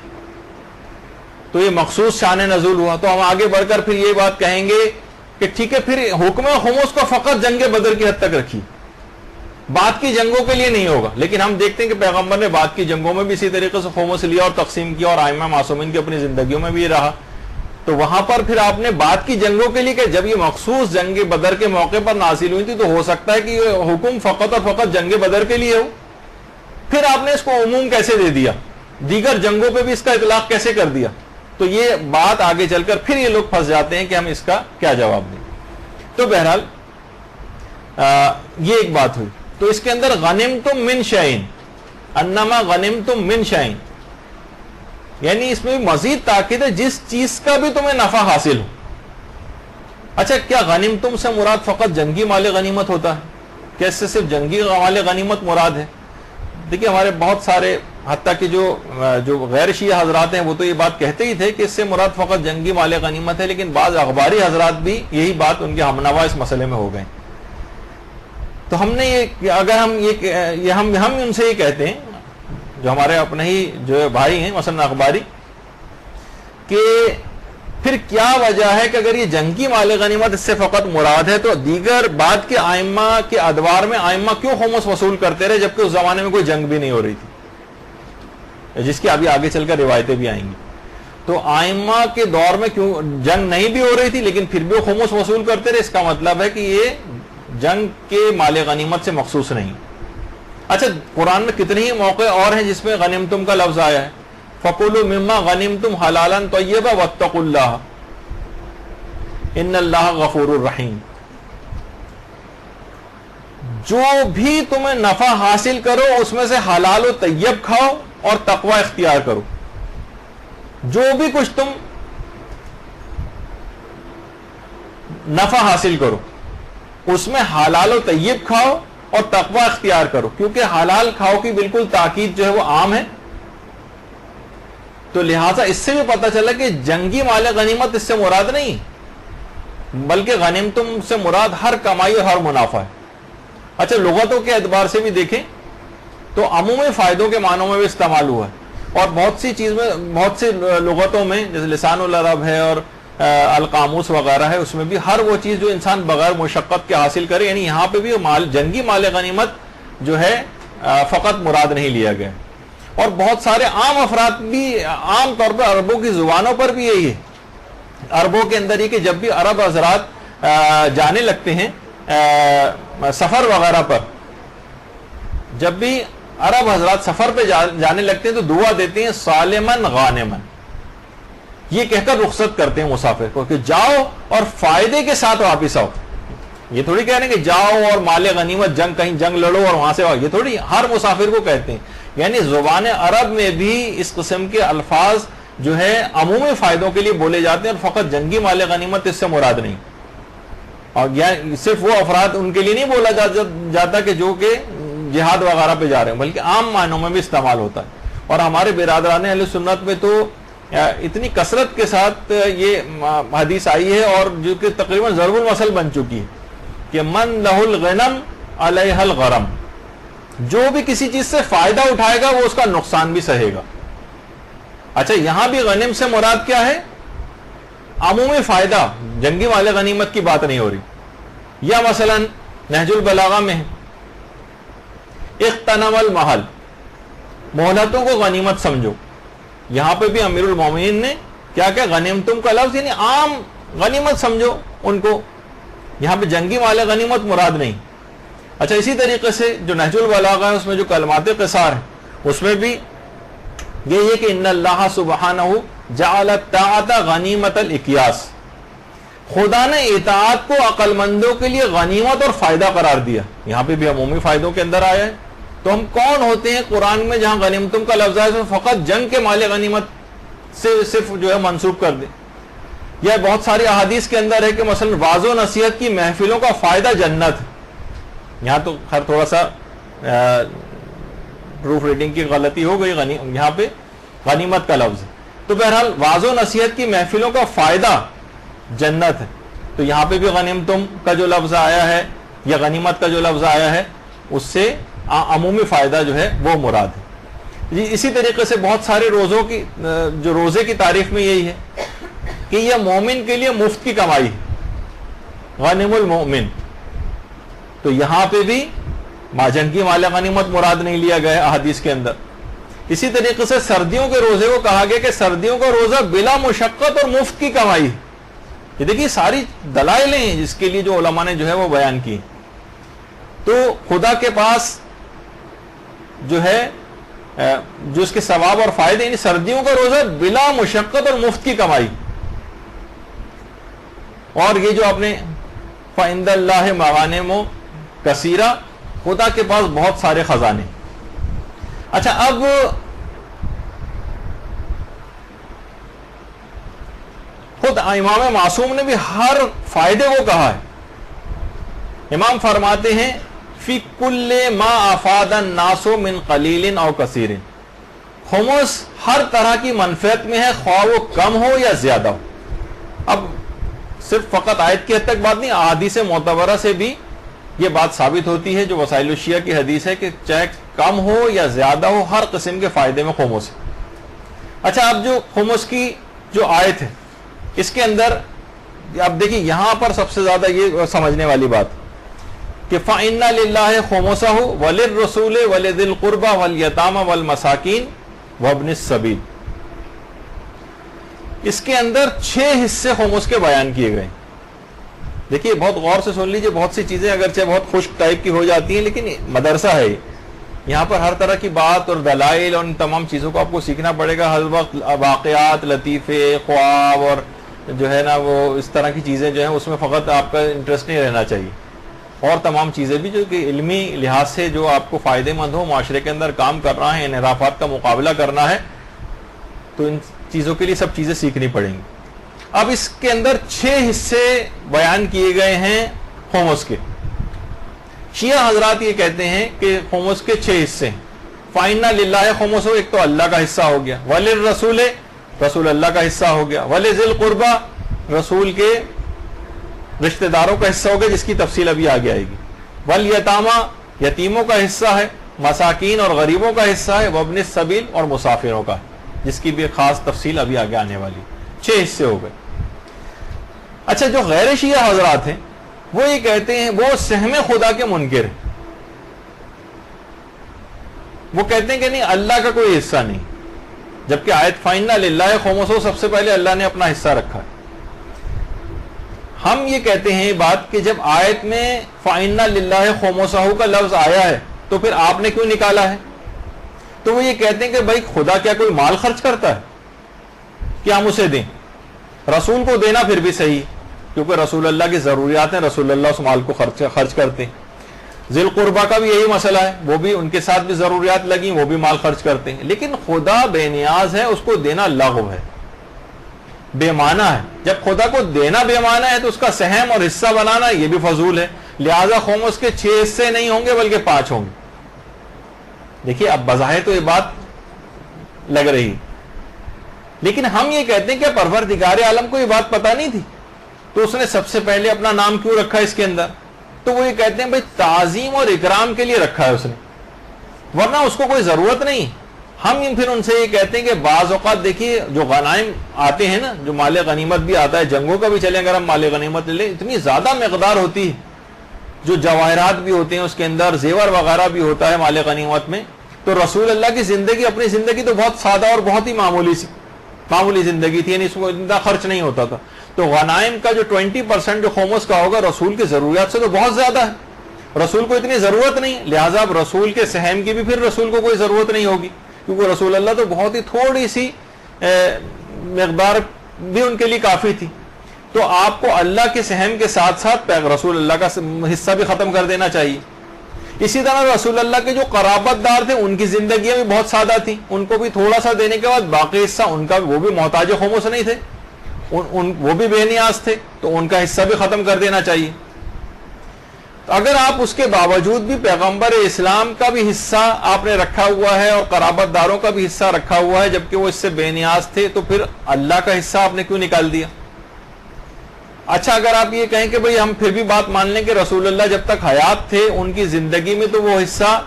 B: تو یہ مخصوص شان نزول ہوا، تو ہم آگے بڑھ کر پھر یہ بات کہیں گے کہ ٹھیک ہے، پھر حکم خمس کو فقط جنگ بدر کی حد تک رکھی، بعد کی جنگوں کے لیے نہیں ہوگا۔ لیکن ہم دیکھتے ہیں کہ پیغمبر نے بعد کی جنگوں میں بھی اسی طریقے سے خمس لیا اور تقسیم کیا، اور ائمہ معصومین کی اپنی زندگیوں میں بھی یہ رہا، تو وہاں پر پھر آپ نے بعد کی جنگوں کے لیے کہ جب یہ مخصوص جنگ بدر کے موقع پر نازل ہوئی تھی تو ہو سکتا ہے کہ یہ حکم فقط اور فقط جنگ بدر کے لیے ہو، پھر آپ نے اس کو عموم کیسے دے دیا، دیگر جنگوں پہ بھی اس کا اطلاق کیسے کر دیا؟ تو یہ بات آگے چل کر پھر یہ لوگ پھنس جاتے ہیں کہ ہم اس کا کیا جواب دیں۔ تو بہرحال یہ ایک بات ہوئی۔ تو اس کے اندر غنمتم من شیء، انما غنمتم من شیء، یعنی اس میں مزید تاکید ہے جس چیز کا بھی تمہیں نفع حاصل ہو۔ اچھا، کیا غنمتم سے مراد فقط جنگی مال غنیمت ہوتا ہے؟ کیا اس سے صرف جنگی مال غنیمت مراد ہے؟ دیکھیے، ہمارے بہت سارے حتیٰ کہ جو غیر شیعہ حضرات ہیں وہ تو یہ بات کہتے ہی تھے کہ اس سے مراد فقط جنگی مال غنیمت ہے، لیکن بعض اخباری حضرات بھی یہی بات ان کے ہمنوا اس مسئلے میں ہو گئے. تو ہم نے یہ اگر ہم ان سے یہ کہتے ہیں جو ہمارے اپنے ہی جو بھائی ہیں مثلا اخباری، کہ پھر کیا وجہ ہے کہ اگر یہ جنگی مال غنیمت اس سے فقط مراد ہے تو دیگر بعد کے ائمہ کے ادوار میں ائمہ کیوں خمس وصول کرتے رہے جبکہ اس زمانے میں کوئی جنگ بھی نہیں ہو رہی تھی، جس کی ابھی آگے چل کر روایتیں بھی آئیں گی. تو ائمہ کے دور میں کیوں جنگ نہیں بھی ہو رہی تھی لیکن پھر بھی وہ خمس وصول کرتے رہے؟ اس کا مطلب ہے کہ یہ جنگ کے مال غنیمت سے مخصوص نہیں. اچھا، قرآن میں کتنے ہی موقع اور ہیں جس میں غنیمتم کا لفظ آیا ہے. فَقُلُوا مِمَّا غَنِمْتُمْ حَلَالًا طَيِّبًا وَاتَّقُوا اللَّهَ إِنَّ اللَّهَ غَفُورٌ رَحِيمٌ. جو بھی تمہیں نفع حاصل کرو اس میں سے حلال و طیب کھاؤ اور تقوی اختیار کرو. جو بھی کچھ تم نفع حاصل کرو اس میں حلال و طیب کھاؤ اور تقوی اختیار کرو، کیونکہ حلال کھاؤ کی بالکل تاکید جو ہے وہ عام ہے. تو لہٰذا اس سے بھی پتہ چلا کہ جنگی مال غنیمت اس سے مراد نہیں، بلکہ غنیمتم سے مراد ہر کمائی اور ہر منافع ہے. اچھا، لغتوں کے اعتبار سے بھی دیکھیں تو عمومی فائدوں کے معنوں میں بھی استعمال ہوا ہے، اور بہت سی لغتوں میں جیسے لسان العرب ہے اور القاموس وغیرہ ہے، اس میں بھی ہر وہ چیز جو انسان بغیر مشقت کے حاصل کرے، یعنی یہاں پہ بھی جنگی مال غنیمت جو ہے فقط مراد نہیں لیا گیا. اور بہت سارے عام افراد بھی عام طور پر عربوں کی زبانوں پر بھی یہی ہے. عربوں کے اندر یہ کہ جب بھی عرب حضرات جانے لگتے ہیں سفر وغیرہ پر، جب بھی عرب حضرات سفر پہ جانے لگتے ہیں تو دعا دیتے ہیں سالمن غانمن، یہ کہہ کر رخصت کرتے ہیں مسافر کو کہ جاؤ اور فائدے کے ساتھ واپس آؤ. یہ تھوڑی کہہ رہے ہیں کہ جاؤ اور مال غنیمت کہیں جنگ لڑو اور وہاں سے آؤ، یہ تھوڑی، ہر مسافر کو کہتے ہیں. یعنی زبان عرب میں بھی اس قسم کے الفاظ جو ہے عمومی فائدوں کے لیے بولے جاتے ہیں، اور فقط جنگی مال غنیمت اس سے مراد نہیں. اور صرف وہ افراد ان کے لیے نہیں بولا جاتا کہ جو کہ جہاد وغیرہ پہ جا رہے ہیں، بلکہ عام معنوں میں بھی استعمال ہوتا ہے. اور ہمارے برادران اہل سنت میں تو اتنی کثرت کے ساتھ یہ حدیث آئی ہے اور جو کہ تقریباً ضرب المثل بن چکی ہے کہ من لہ الغنم علیہ الغرم، جو بھی کسی چیز سے فائدہ اٹھائے گا وہ اس کا نقصان بھی سہے گا. اچھا، یہاں بھی غنم سے مراد کیا ہے؟ عمومی فائدہ، جنگی مال غنیمت کی بات نہیں ہو رہی. یا مثلا نہج البلاغہ میں اغتنم المحل، مہلتوں کو غنیمت سمجھو. یہاں پہ بھی امیر المومنین نے کیا کہ غنیمتم کا لفظ یعنی عام غنیمت سمجھو ان کو، یہاں پہ جنگی مال غنیمت مراد نہیں. اچھا، اسی طریقے سے جو نہج البلاغہ ہے اس میں جو کلمات قصار ہیں اس میں بھی یہ ہے کہ ان اللہ سبحانہ جعل الطاعۃ غنیمت الاکیاس، خدا نے اطاعت کو عقل مندوں کے لیے غنیمت اور فائدہ قرار دیا. یہاں پہ بھی عمومی فائدوں کے اندر آیا ہے. تو ہم کون ہوتے ہیں قرآن میں جہاں غنیمتم کا لفظ ہے اس میں فقط جنگ کے مال غنیمت سے صرف جو ہے منسوب کر دیں؟ یا بہت ساری احادیث کے اندر ہے کہ مثلا واعظ و نصیحت کی محفلوں کا فائدہ جنت. یہاں تو خیر تھوڑا سا پروف ریڈنگ کی غلطی ہو گئی، یہاں پہ غنیمت کا لفظ ہے. تو بہرحال واعظ و نصیحت کی محفلوں کا فائدہ جنت ہے. تو یہاں پہ بھی غنیمتم کا جو لفظ آیا ہے یا غنیمت کا جو لفظ آیا ہے اس سے عمومی فائدہ جو ہے وہ مراد ہے. جی، اسی طریقے سے بہت سارے روزوں کی جو روزے کی تعریف میں یہی ہے کہ یہ مومن کے لیے مفت کی کمائی ہے، غنم المؤمن. تو یہاں پہ بھی جنگی مال غنیمت مراد نہیں لیا گیا احادیث کے اندر. اسی طریقے سے سردیوں کے روزے کو کہا گیا کہ سردیوں کا روزہ بلا مشقت اور مفت کی کمائی ہے. یہ دیکھیے ساری دلائل ہیں جس کے لیے جو علماء نے جو ہے وہ بیان کی. تو خدا کے پاس جو ہے جو اس کے ثواب اور فائدے، یعنی سردیوں کا روزہ بلا مشقت اور مفت کی کمائی. اور یہ جو آپ نے فَعِندَ اللَّهِ مَغَانِمُ کثیرہ، خدا کے پاس بہت سارے خزانے. اچھا، اب خود امام معصوم نے بھی ہر فائدے کو کہا ہے. امام فرماتے ہیں فی کل ما افاد الناس من قلیل او کثیر، خمس ہر طرح کی منفعت میں ہے، خواہ وہ کم ہو یا زیادہ ہو. اب صرف فقط آیت کی حد تک بات نہیں، احادیث معتبرہ سے بھی یہ بات ثابت ہوتی ہے، جو وسائل الشیعہ کی حدیث ہے کہ چاہے کم ہو یا زیادہ ہو، ہر قسم کے فائدے میں خمس ہے. اچھا، اب جو خمس کی جو آیت ہے اس کے اندر اب دیکھیں یہاں پر سب سے زیادہ یہ سمجھنے والی بات کہ فَإِنَّ لِلَّهِ خُمُسَهُ وَلِلرَّسُولِ وَلِذِي الْقُرْبَى وَالْيَتَامَى وَالْمَسَاكِينِ وَابْنِ السَّبِيلِ. اس کے اندر 6 حصے خمس کے بیان کیے گئے. دیکھیے بہت غور سے سن لیجئے، بہت سی چیزیں اگرچہ بہت خشک ٹائپ کی ہو جاتی ہیں لیکن مدرسہ ہے یہاں پر ہر طرح کی بات اور دلائل اور ان تمام چیزوں کو آپ کو سیکھنا پڑے گا. ہر وقت واقعات، لطیفے، خواب اور جو ہے نا وہ اس طرح کی چیزیں جو ہیں اس میں فقط آپ کا انٹرسٹ نہیں رہنا چاہیے، اور تمام چیزیں بھی جو کہ علمی لحاظ سے جو آپ کو فائدے مند ہو، معاشرے کے اندر کام کرنا ہے، انحرافات کا مقابلہ کرنا ہے، تو ان چیزوں کے لیے سب چیزیں سیکھنی پڑیں گی. اب اس کے اندر 6 حصے بیان کیے گئے ہیں خمس کے. شیعہ حضرات یہ کہتے ہیں کہ خمس کے 6 حصے ہیں. فَإِنَّ لِلَّهِ خُمُسُهُ، ایک تو اللہ کا حصہ ہو گیا، وَلِلرَّسُولِ، رسول اللہ کا حصہ ہو گیا، وَلِذِي الْقُرْبَى، رسول کے رشتہ داروں کا حصہ ہو گیا جس کی تفصیل ابھی آگے آئے گی، وَالْيَتَامَى، یتیموں کا حصہ ہے، مساکین اور غریبوں کا حصہ ہے، وَابْنِ السَّبِيلِ، اور مسافروں کا ہے جس کی بھی خاص تفصیل ابھی آگے آنے والی. 6 حصے ہو گئے. اچھا، جو غیر شیعہ حضرات ہیں وہ یہ کہتے ہیں، وہ سہم خدا کے منکر ہیں. وہ کہتے ہیں کہ نہیں، اللہ کا کوئی حصہ نہیں، جبکہ آیت فَإِنَّ لِلَّهِ خُمُسُهُ سب سے پہلے اللہ نے اپنا حصہ رکھا ہے. ہم یہ کہتے ہیں بات کہ جب آیت میں فَإِنَّ لِلَّهِ خُمُسُهُ کا لفظ آیا ہے تو پھر آپ نے کیوں نکالا ہے؟ تو وہ یہ کہتے ہیں کہ بھائی خدا کیا کوئی مال خرچ کرتا ہے کہ ہم اسے دیں؟ رسول کو دینا پھر بھی صحیح، کیونکہ رسول اللہ کی ضروریات ہیں، رسول اللہ اس مال کو خرچ کرتے ہیں. ذی القربہ کا بھی یہی مسئلہ ہے، وہ بھی ان کے ساتھ بھی ضروریات لگیں، وہ بھی مال خرچ کرتے ہیں. لیکن خدا بے نیاز ہے، اس کو دینا لغو ہے، بے معنی ہے. جب خدا کو دینا بے معنی ہے تو اس کا سہم اور حصہ بنانا یہ بھی فضول ہے. لہذا خمس کے 6 حصے نہیں ہوں گے بلکہ 5 ہوں گے. دیکھیے اب بظاہر تو یہ بات لگ رہی، لیکن ہم یہ کہتے ہیں کہ پروردگار عالم کو یہ بات پتہ نہیں تھی تو اس نے سب سے پہلے اپنا نام کیوں رکھا اس کے اندر؟ تو وہ یہ کہتے ہیں بھائی تعظیم اور اکرام کے لیے رکھا ہے اس نے، ورنہ اس کو کوئی ضرورت نہیں. ہم پھر ان سے یہ کہتے ہیں کہ بعض اوقات دیکھیے جو غنائم آتے ہیں نا، جو مال غنیمت بھی آتا ہے، جنگوں کا بھی چلے اگر ہم مال غنیمت لے لیں، اتنی زیادہ مقدار ہوتی ہے، جو جواہرات بھی ہوتے ہیں اس کے اندر، زیور وغیرہ بھی ہوتا ہے مال غنیمت میں. تو رسول اللہ کی زندگی، اپنی زندگی تو بہت سادہ اور بہت ہی معمولی زندگی تھی، یعنی اس کو اتنا خرچ نہیں ہوتا تھا. تو غنائم کا جو 20% جو خمس کا ہوگا رسول کی ضروریات سے تو بہت زیادہ ہے، رسول کو اتنی ضرورت نہیں. لہٰذا اب رسول کے سہم کی بھی پھر رسول کو کوئی ضرورت نہیں ہوگی، کیونکہ رسول اللہ تو بہت ہی تھوڑی سی مقدار بھی ان کے لیے کافی تھی. تو آپ کو اللہ کے سہم کے ساتھ ساتھ رسول اللہ کا حصہ بھی ختم کر دینا چاہیے. اسی طرح رسول اللہ کے جو قرابت دار تھے ان کی زندگیاں بھی بہت سادہ تھیں، ان کو بھی تھوڑا سا دینے کے بعد باقی حصہ ان کا، وہ بھی محتاج خمس نہیں تھے، وہ بھی بے نیاز تھے، تو ان کا حصہ بھی ختم کر دینا چاہیے. تو اگر آپ اس کے باوجود بھی پیغمبر اسلام کا بھی حصہ آپ نے رکھا ہوا ہے اور قرابت داروں کا بھی حصہ رکھا ہوا ہے جبکہ وہ اس سے بے نیاز تھے، تو پھر اللہ کا حصہ آپ نے کیوں نکال دیا؟ اچھا، اگر آپ یہ کہیں کہ بھئی ہم پھر بھی بات مان لیں کہ رسول اللہ جب تک حیات تھے ان کی زندگی میں تو وہ حصہ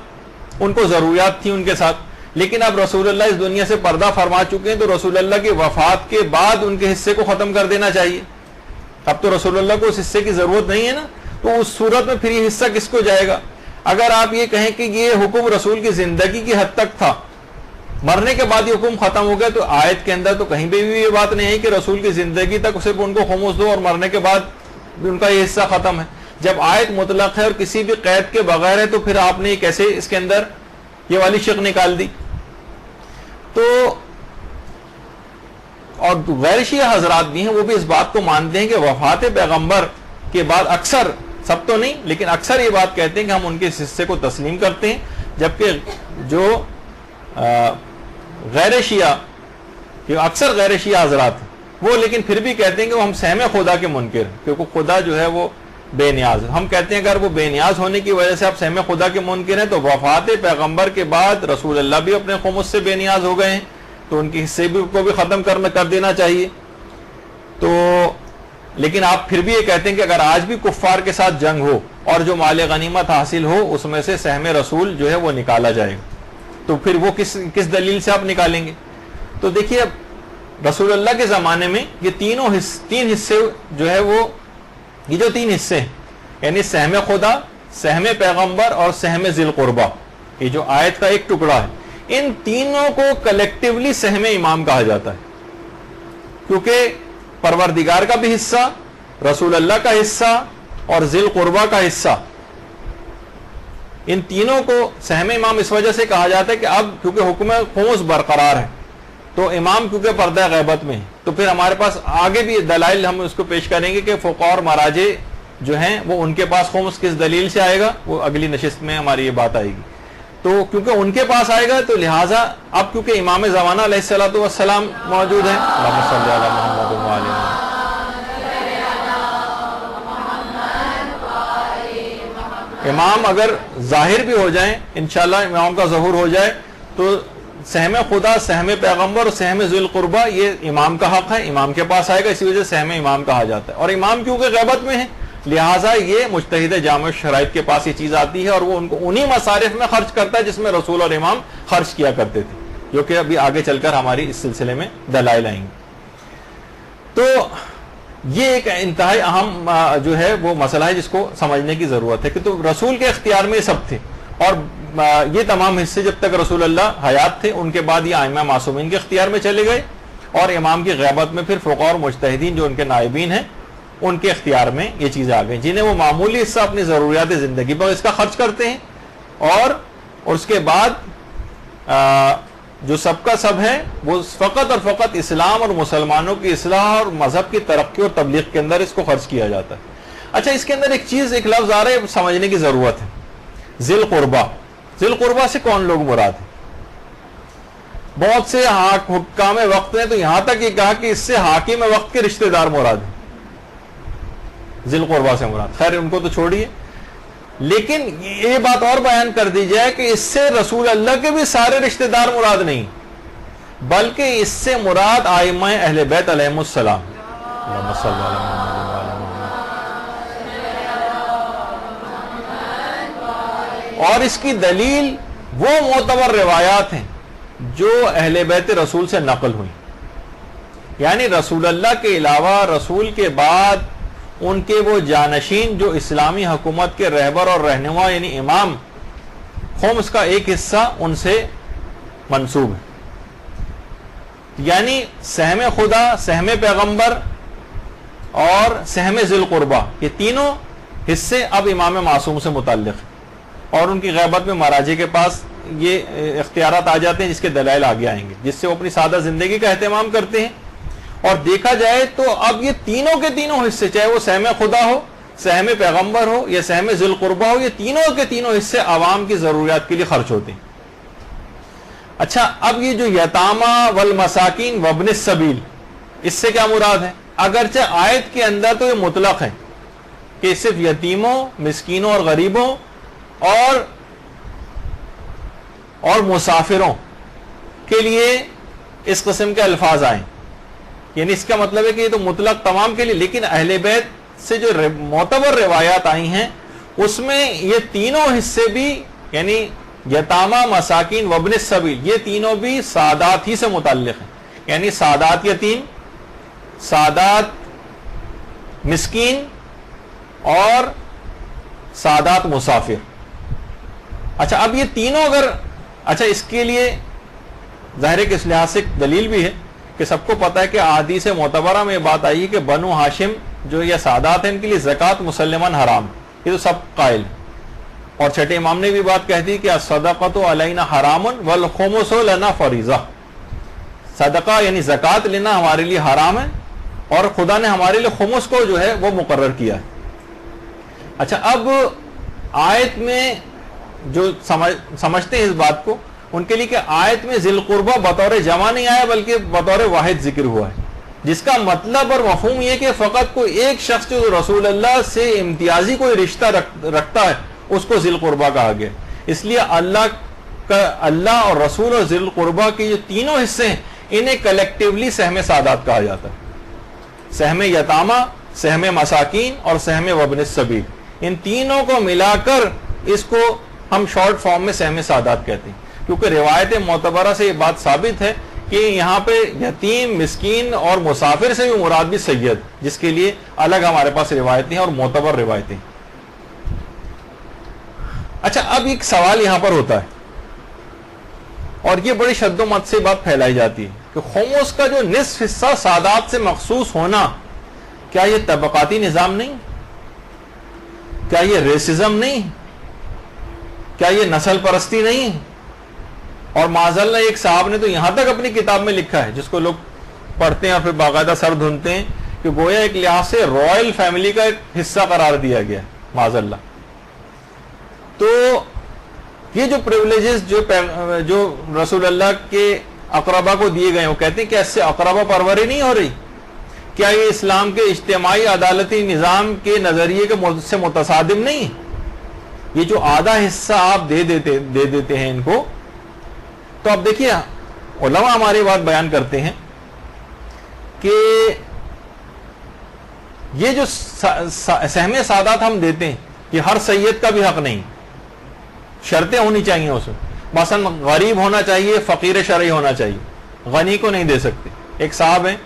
B: ان کو ضروریات تھی ان کے ساتھ، لیکن اب رسول اللہ اس دنیا سے پردہ فرما چکے ہیں تو رسول اللہ کی وفات کے بعد ان کے حصے کو ختم کر دینا چاہیے. اب تو رسول اللہ کو اس حصے کی ضرورت نہیں ہے نا، تو اس صورت میں پھر یہ حصہ کس کو جائے گا؟ اگر آپ یہ کہیں کہ یہ حکم رسول کی زندگی کی حد تک تھا، مرنے کے بعد یہ حکم ختم ہو گیا، تو آیت کے اندر تو کہیں بھی یہ بات نہیں ہے کہ رسول کی زندگی تک صرف ان کو خمس دو اور مرنے کے بعد ان کا یہ حصہ ختم ہے. جب آیت مطلق ہے اور کسی بھی قید کے بغیر ہے تو پھر آپ نے کیسے اس کے اندر یہ والی شق نکال دی؟ تو اور غیر شیعہ حضرات بھی ہیں، وہ بھی اس بات کو مانتے ہیں کہ وفات پیغمبر کے بعد اکثر، سب تو نہیں لیکن اکثر یہ بات کہتے ہیں کہ ہم ان کے اس حصے کو تسلیم کرتے ہیں، جبکہ جو غیر شیعہ، اکثر غیر شیعہ حضرات ہیں وہ لیکن پھر بھی کہتے ہیں کہ وہ ہم سہم خدا کے منکر ہیں، کیونکہ خدا جو ہے وہ بے نیاز. ہم کہتے ہیں اگر وہ بے نیاز ہونے کی وجہ سے آپ سہم خدا کے منکر ہیں تو وفات پیغمبر کے بعد رسول اللہ بھی اپنے خمس سے بے نیاز ہو گئے ہیں, تو ان کے حصے کو بھی ختم کر دینا چاہیے. تو لیکن آپ پھر بھی یہ کہتے ہیں کہ اگر آج بھی کفار کے ساتھ جنگ ہو اور جو مال غنیمت حاصل ہو اس میں سے سہم رسول جو ہے وہ نکالا جائے گا, تو پھر وہ کس دلیل سے آپ نکالیں گے؟ تو دیکھیے اب رسول اللہ کے زمانے میں یہ تین حصے جو ہے وہ یہ جو تین حصے ہیں یعنی سہم خدا, سہم پیغمبر اور سہم ذی القربہ, یہ جو آیت کا ایک ٹکڑا ہے, ان تینوں کو کلیکٹیولی سہم امام کہا جاتا ہے, کیونکہ پروردگار کا بھی حصہ, رسول اللہ کا حصہ اور ذی القربہ کا حصہ, ان تینوں کو سہم امام اس وجہ سے کہا جاتا ہے کہ اب کیونکہ حکم خمس برقرار ہے تو امام کیونکہ پردہ غیبت میں ہے, تو پھر ہمارے پاس آگے بھی دلائل ہم اس کو پیش کریں گے کہ فقہاء اور مراجع جو ہیں وہ ان کے پاس خمس کس دلیل سے آئے گا, وہ اگلی نشست میں ہماری یہ بات آئے گی. تو کیونکہ ان کے پاس آئے گا تو لہٰذا اب کیونکہ امام زمانہ علیہ الصلوۃ والسلام موجود ہیں, اللہم صلی علی محمد و علی محمد, امام اگر ظاہر بھی ہو جائیں انشاءاللہ امام کا ظہور ہو جائے تو سہم خدا, سہم پیغمبر اور سہم ذی القربہ یہ امام کا حق ہے, امام کے پاس آئے گا, اسی وجہ سے سہم امام کہا جاتا ہے. اور امام کیونکہ غیبت میں ہے لہٰذا یہ مجتہد جامع شرائط کے پاس یہ چیز آتی ہے اور وہ ان کو انہی مصارف میں خرچ کرتا ہے جس میں رسول اور امام خرچ کیا کرتے تھے, جو کہ ابھی آگے چل کر ہماری اس سلسلے میں دلائل آئیں گے. تو یہ ایک انتہائی اہم جو ہے وہ مسئلہ ہے جس کو سمجھنے کی ضرورت ہے کہ تو رسول کے اختیار میں یہ سب تھے, اور یہ تمام حصے جب تک رسول اللہ حیات تھے ان کے بعد یہ ائمہ معصومین کے اختیار میں چلے گئے, اور امام کی غیبت میں پھر فقہاء اور مجتہدین جو ان کے نائبین ہیں ان کے اختیار میں یہ چیزیں آ گئی, جنہیں وہ معمولی حصہ اپنی ضروریات زندگی پر اس کا خرچ کرتے ہیں, اور اس کے بعد جو سب کا سب ہے وہ فقط اور فقط اسلام اور مسلمانوں کی اصلاح اور مذہب کی ترقی اور تبلیغ کے اندر اس کو خرچ کیا جاتا ہے. اچھا, اس کے اندر ایک لفظ آ رہا ہے سمجھنے کی ضرورت ہے, ذی القربہ. ذی القربہ سے کون لوگ مراد ہیں؟ بہت سے حکام وقت نے تو یہاں تک یہ کہا کہ اس سے حاکم وقت کے رشتہ دار مراد ہیں, ذی القربہ سے مراد. خیر ان کو تو چھوڑیے, لیکن یہ بات اور بیان کر دی جائے کہ اس سے رسول اللہ کے بھی سارے رشتہ دار مراد نہیں, بلکہ اس سے مراد ائمہ اہل بیت علیہم السلام. اللہم صلی علی محمد و علی محمد. اور اس کی دلیل وہ معتبر روایات ہیں جو اہل بیت رسول سے نقل ہوئی, یعنی رسول اللہ کے علاوہ رسول کے بعد ان کے وہ جانشین جو اسلامی حکومت کے رہبر اور رہنما یعنی امام, خمس کا ایک حصہ ان سے منسوب ہے. یعنی سہم خدا, سہم پیغمبر اور سہم ذی القربہ یہ تینوں حصے اب امام معصوم سے متعلق ہیں, اور ان کی غیبت میں مراجع کے پاس یہ اختیارات آ جاتے ہیں جس کے دلائل آگے آئیں گے, جس سے وہ اپنی سادہ زندگی کا اہتمام کرتے ہیں. اور دیکھا جائے تو اب یہ تینوں کے تینوں حصے, چاہے وہ سہم خدا ہو, سہم پیغمبر ہو یا سہم ذی القربہ ہو, یہ تینوں کے تینوں حصے عوام کی ضروریات کے لیے خرچ ہوتے ہیں. اچھا, اب یہ جو یتامہ والمساکین وابن السبیل اس سے کیا مراد ہے؟ اگرچہ آیت کے اندر تو یہ مطلق ہے کہ صرف یتیموں, مسکینوں اور غریبوں اور مسافروں کے لیے اس قسم کے الفاظ آئیں, یعنی اس کا مطلب ہے کہ یہ تو مطلق تمام کے لیے, لیکن اہل بیت سے جو معتبر روایات آئی ہیں اس میں یہ تینوں حصے بھی یعنی یتامہ, مساکین وابن السبیل یہ تینوں بھی سادات ہی سے متعلق ہیں, یعنی سادات یتیم, سادات مسکین اور سادات مسافر. اچھا, اب یہ تینوں اگر اچھا اس کے لیے ظاہر ہے کہ اس لحاظ سے دلیل بھی ہے کہ سب کو پتا ہے کہ احادیث معتبرہ میں یہ بات آئی ہے کہ بنو ہاشم جو یہ سادات ہیں ان کے لیے زکوٰۃ مسلماً حرام, یہ تو سب قائل ہیں. اور چھٹے امام نے بھی بات کہہ دی کہ الصدقۃ علینا حرام والخمس لنا فریضہ, صدقہ یعنی زکوٰۃ لینا ہمارے لیے حرام ہے اور خدا نے ہمارے لیے خمس کو جو ہے وہ مقرر کیا ہے. اچھا, اب آیت میں جو سمجھتے ہیں اس بات کو ان کے لیے کہ آیت میں ذی القربہ بطور جمع نہیں آیا بلکہ بطور واحد ذکر ہوا ہے, جس کا مطلب اور مفہوم یہ کہ فقط کوئی ایک شخص جو رسول اللہ سے امتیازی کوئی رشتہ رکھتا ہے اس کو ذی القربہ کہا گیا. اس لیے اللہ اور رسول اور ذی القربہ کے جو تینوں حصے ہیں انہیں کلیکٹیولی سہم سادات کہا جاتا ہے. سہم یتامہ، سہم مساکین اور سہم وابن السبیل، ان تینوں کو ملا کر اس کو ہم شارٹ فارم میں سہم سادات کہتے ہیں، کیونکہ روایت معتبرہ سے یہ بات ثابت ہے کہ یہاں پہ یتیم، مسکین اور مسافر سے بھی مراد بھی سید، جس کے لیے الگ ہمارے پاس روایتیں اور معتبر روایتیں. اچھا، اب ایک سوال یہاں پر ہوتا ہے اور یہ بڑی شد و مت سے بات پھیلائی جاتی ہے کہ خمس کا جو نصف حصہ سادات سے مخصوص ہونا، کیا یہ طبقاتی نظام نہیں؟ کیا یہ ریسزم نہیں؟ کیا یہ نسل پرستی نہیں؟ اور معاذ اللہ ایک صاحب نے تو یہاں تک اپنی کتاب میں لکھا ہے، جس کو لوگ پڑھتے ہیں اور پھر باقاعدہ سر دھنتے ہیں، کہ گویا ایک لحاظ سے رائل فیملی کا ایک حصہ قرار دیا گیا معاذ اللہ. تو یہ جو پریولیجز جو رسول اللہ کے اقربا کو دیے گئے، وہ کہتے ہیں کہ اس سے اقربا پروری نہیں ہو رہی؟ کیا یہ اسلام کے اجتماعی عدالتی نظام کے نظریے کے سے متصادم نہیں؟ یہ جو آدھا حصہ آپ دے دیتے ہیں ان کو. تو اب دیکھیے علماء ہماری بات بیان کرتے ہیں کہ یہ جو سہم سادات ہم دیتے ہیں یہ ہر سید کا بھی حق نہیں، شرطیں ہونی چاہیے اس میں. مثلا غریب ہونا چاہیے، فقیر شرعی ہونا چاہیے، غنی کو نہیں دے سکتے. ایک صاحب ہیں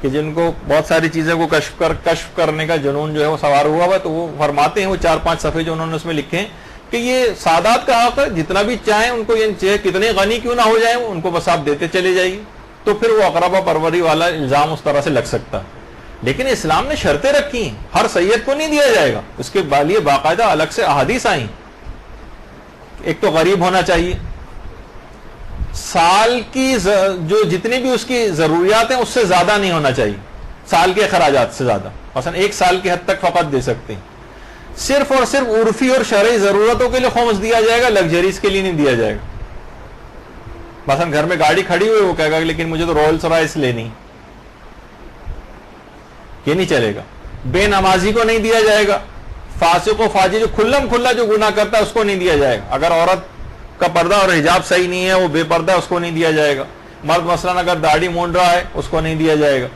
B: کہ جن کو بہت ساری چیزوں کو کشف کرنے کا جنون جو ہے وہ سوار ہوا ہوا، تو وہ فرماتے ہیں، وہ 4-5 صفحے جو انہوں نے اس میں لکھے ہیں، کہ یہ سادات کا حق ہے، جتنا بھی چاہیں ان کو، یہ چاہے کتنے غنی کیوں نہ ہو جائیں ان کو بس آپ دیتے چلے جائیے. تو پھر وہ اقربا پروری والا الزام اس طرح سے لگ سکتا ہے. لیکن اسلام نے شرطیں رکھی ہیں، ہر سید کو نہیں دیا جائے گا، اس کے لیے باقاعدہ الگ سے احادیث آئیں. ایک تو غریب ہونا چاہیے، سال کی جو جتنی بھی اس کی ضروریات ہیں اس سے زیادہ نہیں ہونا چاہیے، سال کے اخراجات سے زیادہ، مثلا 1 سال کی حد تک فقط دے سکتے ہیں. صرف اور صرف عرفی اور شرعی ضرورتوں کے لیے خمس دیا جائے گا، لگژریز کے لیے نہیں دیا جائے گا. مثلا گھر میں گاڑی کھڑی ہوئی، وہ کہے گا لیکن مجھے تو رولس رائس لینی، یہ نہیں چلے گا. بے نمازی کو نہیں دیا جائے گا، فاسق و فاجر جو کھلم کھلا جو گناہ کرتا ہے اس کو نہیں دیا جائے گا. اگر عورت کا پردہ اور حجاب صحیح نہیں ہے، وہ بے پردہ ہے، اس کو نہیں دیا جائے گا. مرد مثلا اگر داڑھی مونڈ رہا ہے اس کو نہیں دیا جائے گا.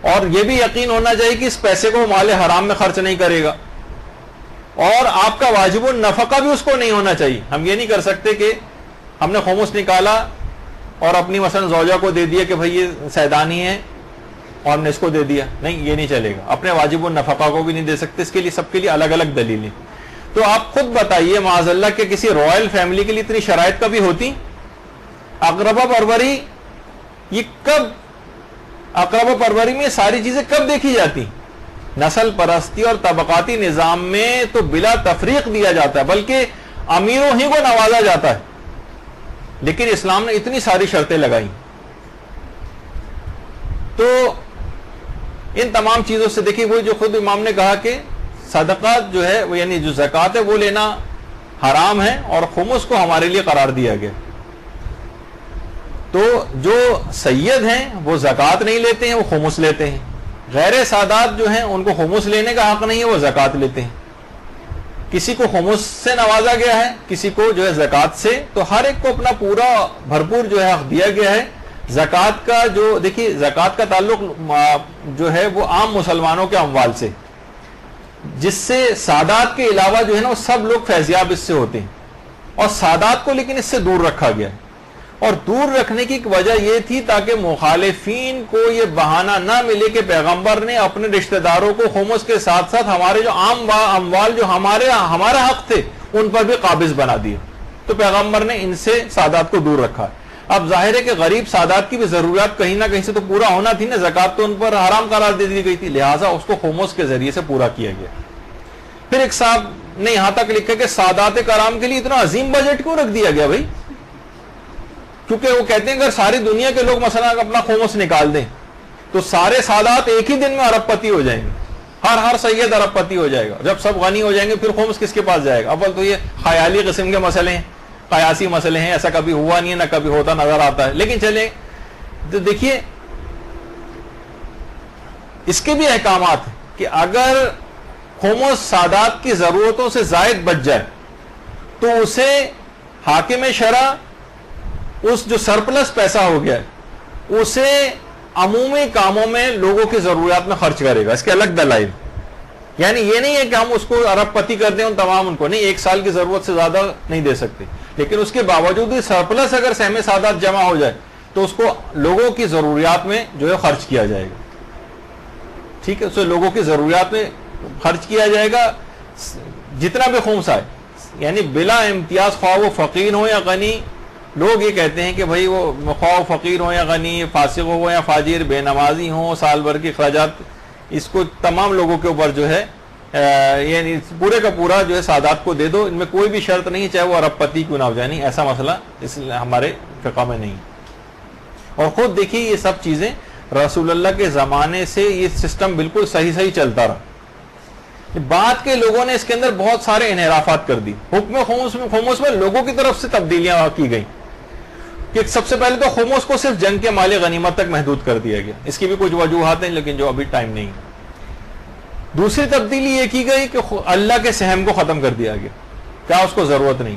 B: اور یہ بھی یقین ہونا چاہیے کہ اس پیسے کو مال حرام میں خرچ نہیں کرے گا. اور آپ کا واجب النفقہ بھی اس کو نہیں ہونا چاہیے. ہم یہ نہیں کر سکتے کہ ہم نے خمس نکالا اور اپنی مثلا زوجہ کو دے دیا کہ بھئی یہ سیدانی ہے اور ہم نے اس کو دے دیا، نہیں، یہ نہیں چلے گا. اپنے واجب النفقہ کو بھی نہیں دے سکتے. اس کے لیے سب کے لیے الگ الگ دلیلیں. تو آپ خود بتائیے معاذ اللہ کہ کسی رائل فیملی کے لیے اتنی شرائط کبھی ہوتی؟ اقربا پروری یہ کب، اقربا پروری میں ساری چیزیں کب دیکھی جاتی؟ نسل پرستی اور طبقاتی نظام میں تو بلا تفریق دیا جاتا ہے، بلکہ امیروں ہی کو نوازا جاتا ہے. لیکن اسلام نے اتنی ساری شرطیں لگائیں. تو ان تمام چیزوں سے دیکھیے، وہ جو خود امام نے کہا کہ صدقات جو ہے وہ یعنی جو زکوٰۃ ہے وہ لینا حرام ہے اور خمس کو ہمارے لیے قرار دیا گیا. تو جو سید ہیں وہ زکوٰۃ نہیں لیتے ہیں، وہ خمس لیتے ہیں. غیر سادات جو ہیں ان کو خمس لینے کا حق نہیں ہے، وہ زکوٰۃ لیتے ہیں. کسی کو خمس سے نوازا گیا ہے، کسی کو جو ہے زکوٰۃ سے. تو ہر ایک کو اپنا پورا بھرپور جو ہے حق دیا گیا ہے. زکوٰۃ کا جو دیکھیے، زکوٰۃ کا تعلق جو ہے وہ عام مسلمانوں کے اموال سے، جس سے سادات کے علاوہ جو ہے نا وہ سب لوگ فیضیاب اس سے ہوتے ہیں. اور سادات کو لیکن اس سے دور رکھا گیا. اور دور رکھنے کی وجہ یہ تھی تاکہ مخالفین کو یہ بہانہ نہ ملے کہ پیغمبر نے اپنے رشتہ داروں کو خمس کے ساتھ ساتھ ہمارے جو عام اموال جو ہمارا حق تھے ان پر بھی قابض بنا دیا. تو پیغمبر نے ان سے سادات کو دور رکھا. اب ظاہر ہے کہ غریب سادات کی بھی ضروریات کہیں نہ کہیں سے تو پورا ہونا تھی نا. زکوٰۃ تو ان پر حرام قرار دے دی گئی تھی، لہٰذا اس کو خمس کے ذریعے سے پورا کیا گیا. پھر ایک صاحب نے یہاں تک لکھا کہ سادات کرام کے لیے اتنا عظیم بجٹ کیوں رکھ دیا گیا بھائی؟ کیونکہ وہ کہتے ہیں اگر ساری دنیا کے لوگ مثلا اپنا خمس نکال دیں تو سارے سادات ایک ہی دن میں ارب پتی ہو جائیں گے. ہر سید ارب پتی ہو جائے گا. جب سب غنی ہو جائیں گے پھر خمس کس کے پاس جائے گا؟ اول تو یہ خیالی قسم کے مسئلے ہیں، قیاسی مسئلے ہیں. ایسا کبھی ہوا نہیں ہے، نہ کبھی ہوتا نظر آتا ہے. لیکن چلیں تو دیکھیے اس کے بھی احکامات ہیں کہ اگر خمس سادات کی ضرورتوں سے زائد بچ جائے تو اسے حاکم شرع اس جو سرپلس پیسہ ہو گیا ہے اسے عمومی کاموں میں لوگوں کی ضروریات میں خرچ کرے گا. اس کے الگ دلائل. یعنی یہ نہیں ہے کہ ہم اس کو ارب پتی کر دیں ان تمام ان کو نہیں, 1 سال کی ضرورت سے زیادہ نہیں دے سکتے, لیکن اس کے باوجود بھی سرپلس اگر سہم سادات جمع ہو جائے تو اس کو لوگوں کی ضروریات میں جو ہے خرچ کیا جائے گا. ٹھیک ہے, اسے لوگوں کی ضروریات میں خرچ کیا جائے گا جتنا بھی خمس آئے, یعنی بلا امتیاز, خواہ وہ فقیر ہو یا غنی. لوگ یہ کہتے ہیں کہ بھائی وہ خواہ فقیر ہو یا غنی, فاسق ہو یا فاجر, بے نمازی ہو, سال بھر کے اخراجات, اس کو تمام لوگوں کے اوپر جو ہے یعنی پورے کا پورا جو ہے سادات کو دے دو, ان میں کوئی بھی شرط نہیں چاہے وہ ارب پتی کیوں نہ ہو جائے. نہیں, ایسا مسئلہ اس ہمارے فقہ میں نہیں. اور خود دیکھیے یہ سب چیزیں رسول اللہ کے زمانے سے یہ سسٹم بالکل صحیح چلتا رہا. بعد کے لوگوں نے اس کے اندر بہت سارے انحرافات کر دی. حکم خمس میں لوگوں کی طرف سے تبدیلیاں کی گئیں کہ سب سے پہلے تو خمس کو صرف جنگ کے مال غنیمت تک محدود کر دیا گیا. اس کی بھی کچھ وجوہات ہیں لیکن جو ابھی ٹائم نہیں. دوسری تبدیلی یہ کی گئی کہ اللہ کے سہم کو ختم کر دیا گیا, کیا اس کو ضرورت نہیں.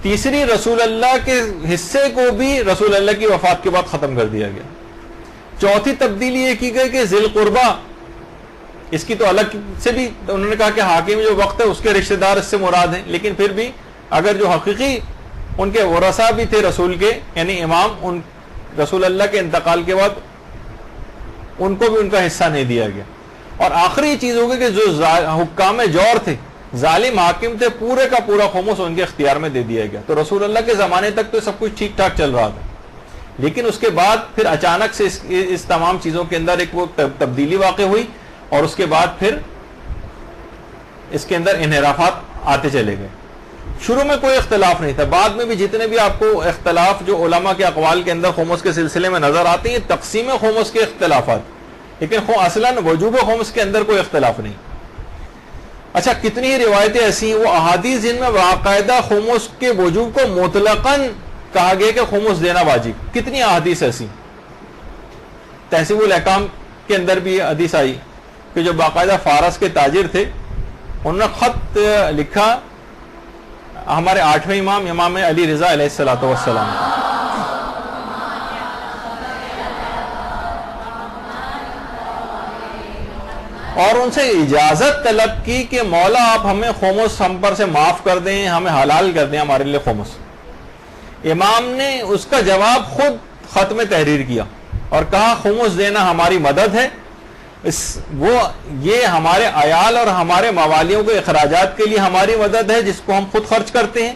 B: تیسری, رسول اللہ کے حصے کو بھی رسول اللہ کی وفات کے بعد ختم کر دیا گیا. چوتھی تبدیلی یہ کی گئی کہ ذی القربہ, اس کی تو الگ سے بھی انہوں نے کہا کہ حاکم جو وقت ہے اس کے رشتہ دار اس سے مراد ہیں, لیکن پھر بھی اگر جو حقیقی ان کے ورثہ بھی تھے رسول کے, یعنی امام, ان رسول اللہ کے انتقال کے بعد ان کو بھی ان کا حصہ نہیں دیا گیا. اور آخری چیز ہوگی کہ جو حکام جور تھے, ظالم حاکم تھے, پورے کا پورا خمس ان کے اختیار میں دے دیا گیا. تو رسول اللہ کے زمانے تک تو سب کچھ ٹھیک ٹھاک چل رہا تھا, لیکن اس کے بعد پھر اچانک سے اس تمام چیزوں کے اندر ایک وہ تبدیلی واقع ہوئی, اور اس کے بعد پھر اس کے اندر انحرافات آتے چلے گئے. شروع میں کوئی اختلاف نہیں تھا, بعد میں بھی جتنے بھی آپ کو اختلاف جو علماء کے اقوال کے اندر خمس کے سلسلے میں نظر آتے ہیں, تقسیم خمس کے اختلافات, لیکن اصلاً وجوب خمس کے اندر کوئی اختلاف نہیں. اچھا, کتنی ہی روایتیں ایسی ہیں, وہ احادیث جن میں باقاعدہ خمس کے وجوب کو مطلقاً کہا گیا کہ خمس دینا واجب. کتنی احادیث ایسی. تہذیب الاحکام کے اندر بھی حدیث آئی کہ جو باقاعدہ فارس کے تاجر تھے, انہوں نے خط لکھا ہمارے 8ویں امام امام علی رضا علیہ الصلوۃ والسلام, اور ان سے اجازت طلب کی کہ مولا آپ ہمیں خمس ہم پر سے معاف کر دیں, ہمیں حلال کر دیں ہمارے لیے خمس. امام نے اس کا جواب خود خط میں تحریر کیا اور کہا خمس دینا ہماری مدد ہے, یہ ہمارے عیال اور ہمارے موالیوں کے اخراجات کے لیے ہماری مدد ہے جس کو ہم خود خرچ کرتے ہیں.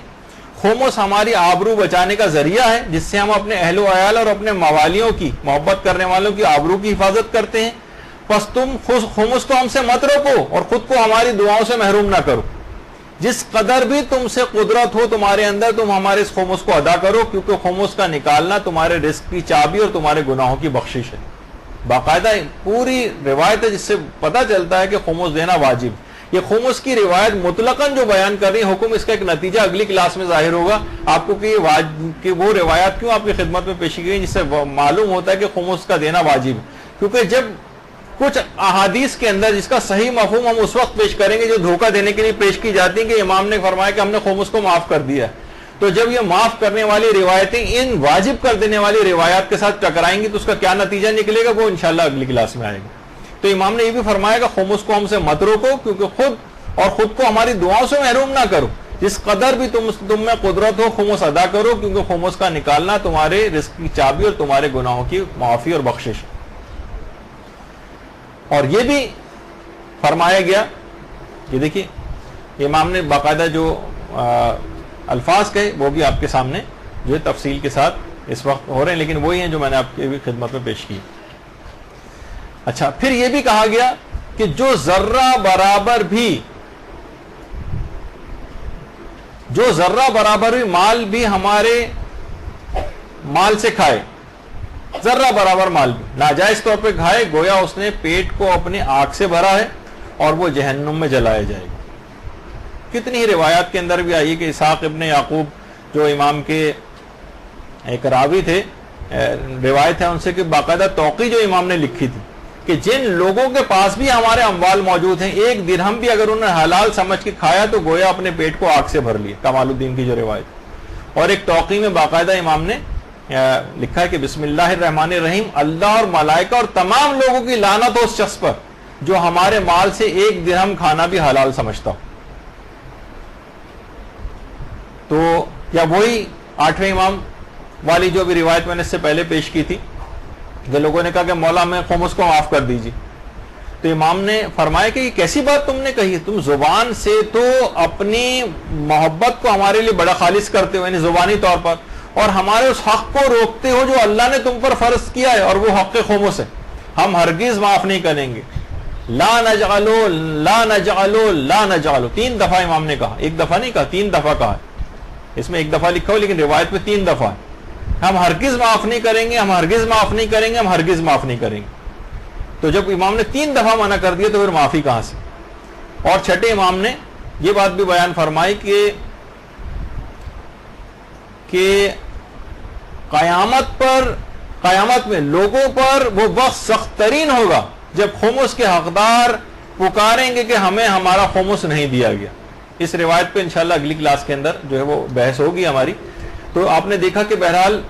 B: خمس ہماری آبرو بچانے کا ذریعہ ہے جس سے ہم اپنے اہل و عیال اور اپنے موالیوں کی, محبت کرنے والوں کی آبرو کی حفاظت کرتے ہیں. پس تم خمس کو ہم سے مت روکو اور خود کو ہماری دعاؤں سے محروم نہ کرو. جس قدر بھی تم سے قدرت ہو تمہارے اندر تم ہمارے اس خمس کو ادا کرو, کیونکہ خمس کا نکالنا تمہارے رزق کی چابی اور تمہارے گناہوں کی بخشش ہے. باقاعدہ پوری روایت ہے جس سے پتہ چلتا ہے کہ خمس دینا واجب. یہ خمس کی روایت مطلقاً جو بیان کر رہی ہے حکم, اس کا ایک نتیجہ اگلی کلاس میں ظاہر ہوگا آپ کو کہ وہ روایات کیوں آپ کی خدمت میں پیش کی گئی, جس سے معلوم ہوتا ہے کہ خمس کا دینا واجب. کیونکہ جب کچھ احادیث کے اندر جس کا صحیح مفہوم ہم اس وقت پیش کریں گے جو دھوکہ دینے کے لیے پیش کی جاتی ہیں کہ امام نے فرمایا کہ ہم نے خمس کو معاف کر دیا, تو جب یہ معاف کرنے والی روایتیں ان واجب کر دینے والی روایات کے ساتھ ٹکرائیں گی تو اس کا کیا نتیجہ نکلے گا وہ انشاءاللہ اگلی کلاس میں آئے گا. تو امام نے یہ بھی فرمایا کہ خمس کو ہم سے مت روکو, کیونکہ خود کو ہماری دعاؤں سے محروم نہ کرو. جس قدر بھی تم میں قدرت ہو خمس ادا کرو, کیونکہ خمس کا نکالنا تمہارے رزق کی چابی اور تمہارے گناہوں کی معافی اور بخشش. اور یہ بھی فرمایا گیا, یہ دیکھیے امام نے باقاعدہ جو الفاظ کہے وہ بھی آپ کے سامنے جو ہے تفصیل کے ساتھ اس وقت ہو رہے ہیں, لیکن وہی ہیں جو میں نے آپ کی بھی خدمت میں پیش کی. اچھا, پھر یہ بھی کہا گیا کہ جو ذرہ برابر بھی مال بھی ہمارے مال سے کھائے, ذرہ برابر مال بھی ناجائز طور پہ کھائے, گویا اس نے پیٹ کو اپنی آگ سے بھرا ہے اور وہ جہنم میں جلایا جائے گا. کتنی ہی روایات کے اندر بھی آئی کہ اسحاق ابن یعقوب جو امام کے ایک راوی تھے, روایت ہے ان سے کہ باقاعدہ توقی جو امام نے لکھی تھی کہ جن لوگوں کے پاس بھی ہمارے اموال موجود ہیں، ایک درہم بھی اگر انہوں نے حلال سمجھ کے کھایا تو گویا اپنے پیٹ کو آگ سے بھر لیا، کمال الدین کی جو روایت۔ اور ایک توقی میں باقاعدہ امام نے لکھا ہے کہ بسم اللہ الرحمن الرحیم، اللہ اور ملائکہ اور تمام لوگوں کی لعنت ہو اس شخص پر جو ہمارے مال سے ایک درہم کھانا بھی حلال سمجھتا ہو۔ تو یا وہی 8ویں امام والی جو بھی روایت میں نے اس سے پہلے پیش کی تھی کہ لوگوں نے کہا کہ مولا میں خمس کو معاف کر دیجیے، تو امام نے فرمایا کہ یہ کیسی بات تم نے کہی، تم زبان سے تو اپنی محبت کو ہمارے لیے بڑا خالص کرتے ہو، یعنی زبانی طور پر، اور ہمارے اس حق کو روکتے ہو جو اللہ نے تم پر فرض کیا ہے، اور وہ حق خمس ہے، ہم ہرگز معاف نہیں کریں گے۔ لا نجعلو لا نجعلو لا نجعلو، 3 دفعہ امام نے کہا، ایک دفعہ نہیں کہا، 3 دفعہ کہا ہے۔ اس میں ایک دفعہ لکھا ہو لیکن روایت میں 3 دفعہ ہے، ہم ہرگز معاف نہیں کریں گے، ہم ہرگز معاف نہیں کریں گے، ہم ہرگز معاف نہیں کریں گے۔ تو جب امام نے 3 دفعہ منع کر دیا تو پھر معافی کہاں سے؟ اور چھٹے امام نے یہ بات بھی بیان فرمائی کہ قیامت میں لوگوں پر وہ وقت سخت ترین ہوگا جب خمس کے حقدار پکاریں گے کہ ہمیں ہمارا خمس نہیں دیا گیا۔ اس روایت پہ انشاءاللہ اگلی کلاس کے اندر جو ہے وہ بحث ہوگی ہماری۔ تو آپ نے دیکھا کہ بہرحال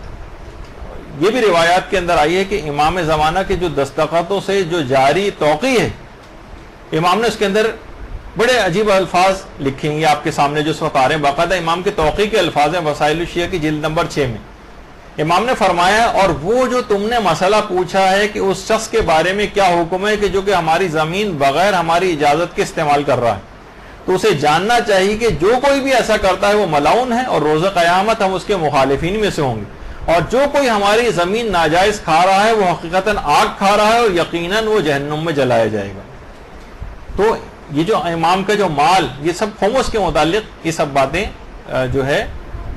B: یہ بھی روایات کے اندر آئی ہے کہ امام زمانہ کے جو دستخطوں سے جو جاری توقیع ہے، امام نے اس کے اندر بڑے عجیب الفاظ لکھے ہیں، یہ آپ کے سامنے جو اس وقت آ رہے ہیں، باقاعدہ امام کے توقیع کے الفاظ ہیں وسائل الشیعہ کی جلد نمبر 6 میں۔ امام نے فرمایا اور وہ جو تم نے مسئلہ پوچھا ہے کہ اس شخص کے بارے میں کیا حکم ہے کہ جو کہ ہماری زمین بغیر ہماری اجازت کے استعمال کر رہا ہے، تو اسے جاننا چاہیے کہ جو کوئی بھی ایسا کرتا ہے وہ ملعون ہے اور روز قیامت ہم اس کے مخالفین میں سے ہوں گے، اور جو کوئی ہماری زمین ناجائز کھا رہا ہے وہ حقیقتاً آگ کھا رہا ہے اور یقیناً وہ جہنم میں جلایا جائے گا۔ تو یہ جو امام کا جو مال، یہ سب خمس کے متعلق یہ سب باتیں جو ہے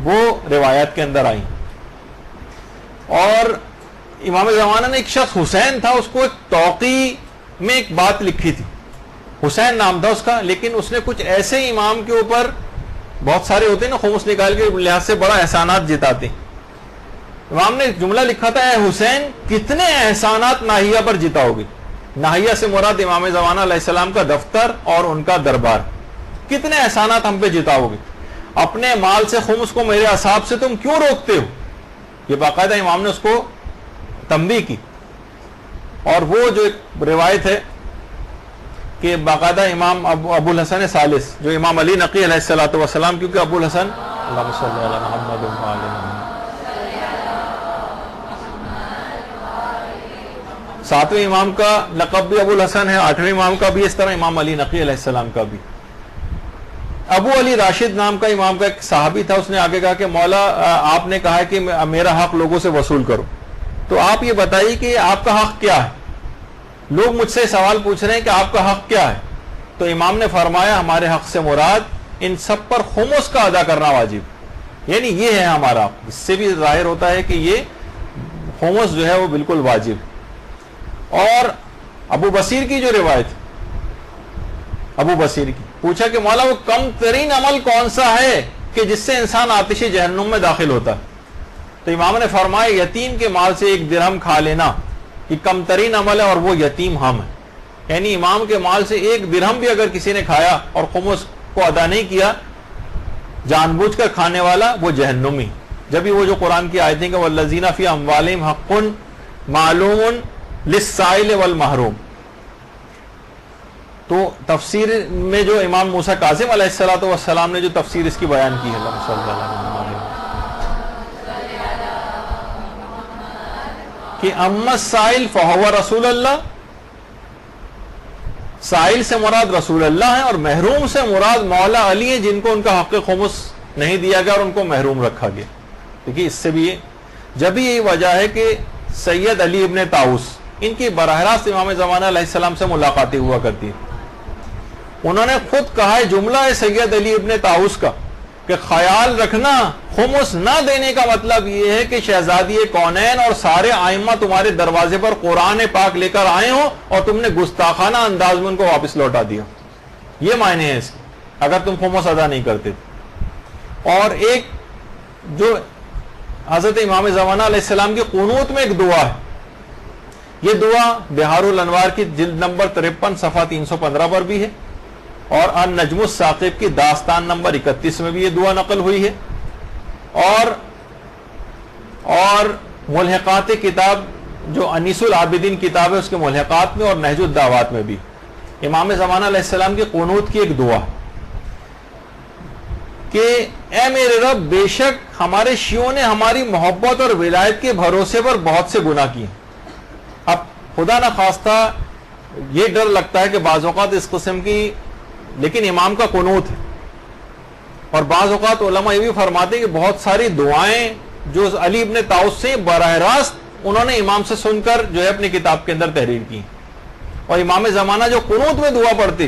B: وہ روایات کے اندر آئیں۔ اور امام زمانہ نے ایک شخص حسین تھا، اس کو ایک توقیع میں ایک بات لکھی تھی، حسین نام تھا اس کا، لیکن اس نے کچھ ایسے امام کے اوپر، بہت سارے ہوتے ہیں نا خمس نکال کے لحاظ سے بڑا احسانات جتاتے ہیں، امام نے ایک جملہ لکھا تھا، اے حسین کتنے احسانات ناہیہ پر جتاؤ گے۔ ناہیہ سے مراد امام زمانہ علیہ السلام کا دفتر اور ان کا دربار، کتنے احسانات ہم پہ جتاؤ گے، اپنے مال سے خمس کو میرے اصحاب سے تم کیوں روکتے ہو؟ یہ باقاعدہ امام نے اس کو تنبیہ کی۔ اور وہ جو ایک روایت ہے کہ باقاعدہ امام ابو الحسن ثالث جو امام علی نقی علیہ الصلوۃ والسلام، کیونکہ ابو الحسن اللہم صلی علی محمد و علی محمد، 7ویں امام کا لقب بھی ابو الحسن ہے، 8ویں امام کا بھی اس طرح، امام علی نقی علیہ السلام کا بھی۔ ابو علی راشد نام کا امام کا ایک صحابی تھا، اس نے آگے کہا کہ مولا آپ نے کہا ہے کہ میرا حق لوگوں سے وصول کرو، تو آپ یہ بتائیے کہ آپ کا حق کیا ہے؟ لوگ مجھ سے سوال پوچھ رہے ہیں کہ آپ کا حق کیا ہے؟ تو امام نے فرمایا ہمارے حق سے مراد ان سب پر خمس کا ادا کرنا واجب، یعنی یہ ہے ہمارا حق۔ اس سے بھی ظاہر ہوتا ہے کہ یہ خمس جو ہے وہ بالکل واجب۔ اور ابو بصیر کی جو روایت، ابو بصیر کی پوچھا کہ مولا وہ کم ترین عمل کون سا ہے کہ جس سے انسان آتش جہنم میں داخل ہوتا ہے؟ تو امام نے فرمایا یتیم کے مال سے 1 درہم کھا لینا یہ کم ترین عمل ہے، اور وہ یتیم ہم ہے، یعنی امام کے مال سے 1 درہم بھی اگر کسی نے کھایا اور خمس کو ادا نہیں کیا، جان بوجھ کر کھانے والا، وہ جہنمی۔ جب ہی وہ جو قرآن کی آیتیں کہ والذین فی اموالہم حق معلوم للسائل والمحروم، تو تفسیر میں جو امام موسیٰ کاظم علیہ الصلوۃ والسلام نے جو تفسیر اس کی بیان کی ہے، اللہم صلی اللہ علیہ وسلم، کہ اما السائل فہو رسول اللہ، سائل سے مراد رسول اللہ ہے، اور محروم سے مراد مولا علی ہیں جن کو ان کا حق خمس نہیں دیا گیا اور ان کو محروم رکھا گیا۔ دیکھیے اس سے بھی جب یہی وجہ ہے کہ سید علی ابن طاؤس، ان کی براہ راست امام زمانہ علیہ السلام سے ملاقاتیں ہوا کرتی ہیں، انہوں نے خود کہا ہے جملہ ہے سید علی ابن طاؤس کا کہ خیال رکھنا خمس نہ دینے کا مطلب یہ ہے کہ شہزادی کونین اور سارے آئمہ تمہارے دروازے پر قرآن پاک لے کر آئے ہوں اور تم نے گستاخانہ انداز میں ان کو واپس لوٹا دیا، یہ معنی ہے اس کے اگر تم خمس ادا نہیں کرتے۔ اور ایک جو حضرت امام زمانہ علیہ السلام کی قنوت میں ایک دعا ہے یہ دعا بہار الانوار کی جلد نمبر 53 صفحہ 315 پر بھی ہے، اور النجم الثاقب کی داستان نمبر 31 میں بھی یہ دعا نقل ہوئی ہے، اور ملحقات کتاب جو انیس العابدین کتاب ہے اس کے ملحقات میں اور نہج الدعوات میں بھی امام زمانہ علیہ السلام کی قنوت کی ایک دعا کہ اے میرے رب، بے شک ہمارے شیعوں نے ہماری محبت اور ولایت کے بھروسے پر بہت سے گناہ کیے۔ اب خدا نہ خواستہ یہ ڈر لگتا ہے کہ بعض اوقات اس قسم کی، لیکن امام کا قنوت ہے، اور بعض اوقات علماء یہ بھی فرماتے ہیں کہ بہت ساری دعائیں جو علی ابن طاؤس سے براہ راست انہوں نے امام سے سن کر جو ہے اپنی کتاب کے اندر تحریر کی، اور امام زمانہ جو قنوت میں دعا پڑھتے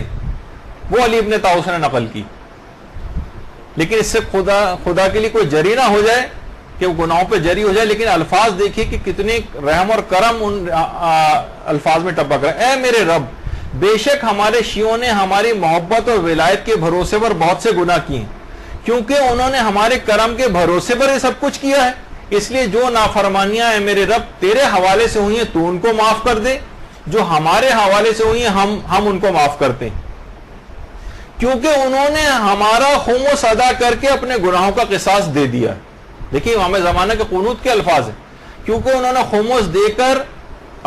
B: وہ علی ابن طاؤس نے نقل کی۔ لیکن اس سے خدا کے لیے کوئی جری نہ ہو جائے کہ وہ گناہوں پہ جری ہو جائے، لیکن الفاظ دیکھیے کہ کتنے رحم اور کرم ان الفاظ میں ٹپک رہا ہے۔ اے میرے رب، بے شک ہمارے شیعوں نے ہماری محبت اور ولایت کے بھروسے پر بہت سے گناہ کیے، کیونکہ انہوں نے ہمارے کرم کے بھروسے پر یہ سب کچھ کیا ہے، اس لیے جو نافرمانیاں اے میرے رب تیرے حوالے سے ہوئی ہیں تو ان کو معاف کر دے، جو ہمارے حوالے سے ہوئی ہیں ہم ان کو معاف کرتے ہیں، کیونکہ انہوں نے ہمارا خمس ادا کر کے اپنے گناہوں کا قصاص دے دیا۔ دیکھیے امام زمانہ کے قنوت کے الفاظ ہیں، کیونکہ انہوں نے خمس دے کر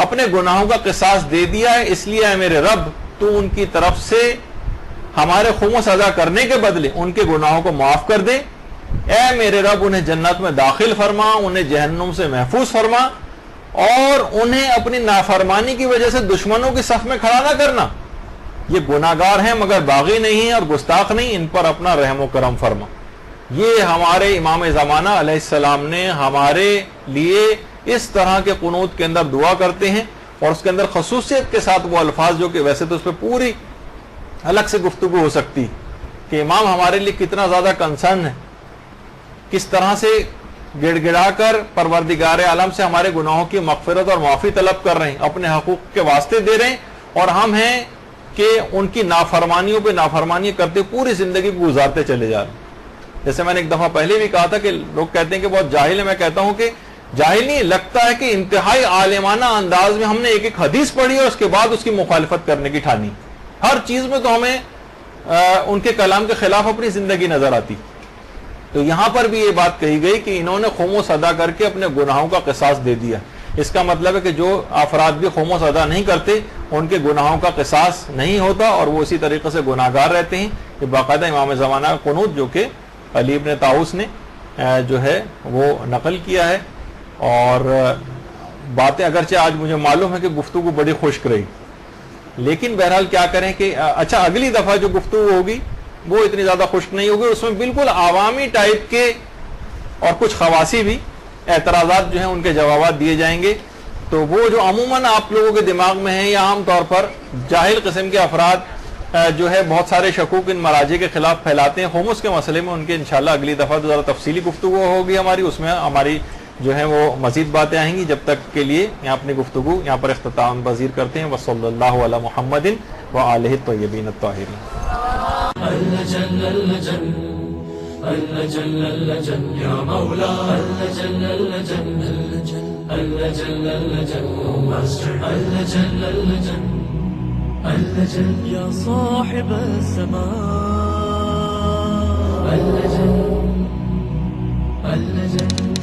B: اپنے گناہوں کا قصاص دے دیا ہے، اس لیے اے میرے رب تو ان کی طرف سے ہمارے خمس ادا کرنے کے بدلے ان کے گناہوں کو معاف کر دے۔ اے میرے رب انہیں جنت میں داخل فرما، انہیں جہنم سے محفوظ فرما، اور انہیں اپنی نافرمانی کی وجہ سے دشمنوں کی صف میں کھڑا نہ کرنا۔ یہ گناہگار ہیں مگر باغی نہیں ہیں اور گستاخ نہیں، ان پر اپنا رحم و کرم فرما۔ یہ ہمارے امام زمانہ علیہ السلام نے ہمارے لیے اس طرح کے قنوت کے اندر دعا کرتے ہیں، اور اس کے اندر خصوصیت کے ساتھ وہ الفاظ جو کہ ویسے تو اس پہ پوری الگ سے گفتگو ہو سکتی کہ امام ہمارے لیے کتنا زیادہ کنسرن ہے، کس طرح سے گڑ گڑا کر پروردگار عالم سے ہمارے گناہوں کی مغفرت اور معافی طلب کر رہے ہیں، اپنے حقوق کے واسطے دے رہے ہیں، اور ہم ہیں کہ ان کی نافرمانیوں پہ نافرمانی کرتے پوری زندگی کو گزارتے چلے جا رہے ہیں۔ جیسے میں نے ایک دفعہ پہلے بھی کہا تھا کہ لوگ کہتے ہیں کہ بہت جاہل ہے، میں کہتا ہوں کہ جاہل نہیں، لگتا ہے کہ انتہائی عالمانہ انداز میں ہم نے ایک ایک حدیث پڑھی اور اس کے بعد اس کی مخالفت کرنے کی ٹھانی۔ ہر چیز میں تو ہمیں ان کے کلام کے خلاف اپنی زندگی نظر آتی۔ تو یہاں پر بھی یہ بات کہی گئی کہ انہوں نے خمس ادا کر کے اپنے گناہوں کا قصاص دے دیا۔ اس کا مطلب ہے کہ جو افراد بھی خمس ادا نہیں کرتے ان کے گناہوں کا قصاص نہیں ہوتا، اور وہ اسی طریقے سے گناہگار رہتے ہیں۔ یہ باقاعدہ امام زمانہ کا قنوت جو کہ علی ابن طاؤس نے جو ہے وہ نقل کیا ہے۔ اور باتیں اگرچہ آج مجھے معلوم ہے کہ گفتگو بڑی خشک رہی، لیکن بہرحال کیا کریں کہ اچھا اگلی دفعہ جو گفتگو ہوگی وہ اتنی زیادہ خشک نہیں ہوگی، اس میں بالکل عوامی ٹائپ کے اور کچھ خواصی بھی اعتراضات جو ہیں ان کے جوابات دیے جائیں گے۔ تو وہ جو عموماً آپ لوگوں کے دماغ میں ہیں یا عام طور پر جاہل قسم کے افراد جو ہے بہت سارے شکوک ان مراجع کے خلاف پھیلاتے ہیں خمس کے مسئلے میں، ان کے انشاءاللہ اگلی دفعہ ذرا تفصیلی گفتگو ہوگی ہماری، اس میں ہماری جو ہے وہ مزید باتیں آئیں گی۔ جب تک کے لیے یہاں اپنی گفتگو یہاں پر اختتام پذیر کرتے ہیں۔ وصلی اللہ علی محمد وآلہ الطیبین الطاہرین۔
A: اللجن اللجن اللجن اللجن یا مولا اللجن اللجن اللجن اللجن اللجن اللجن اللجن یا صاحب السماء اللجن اللجن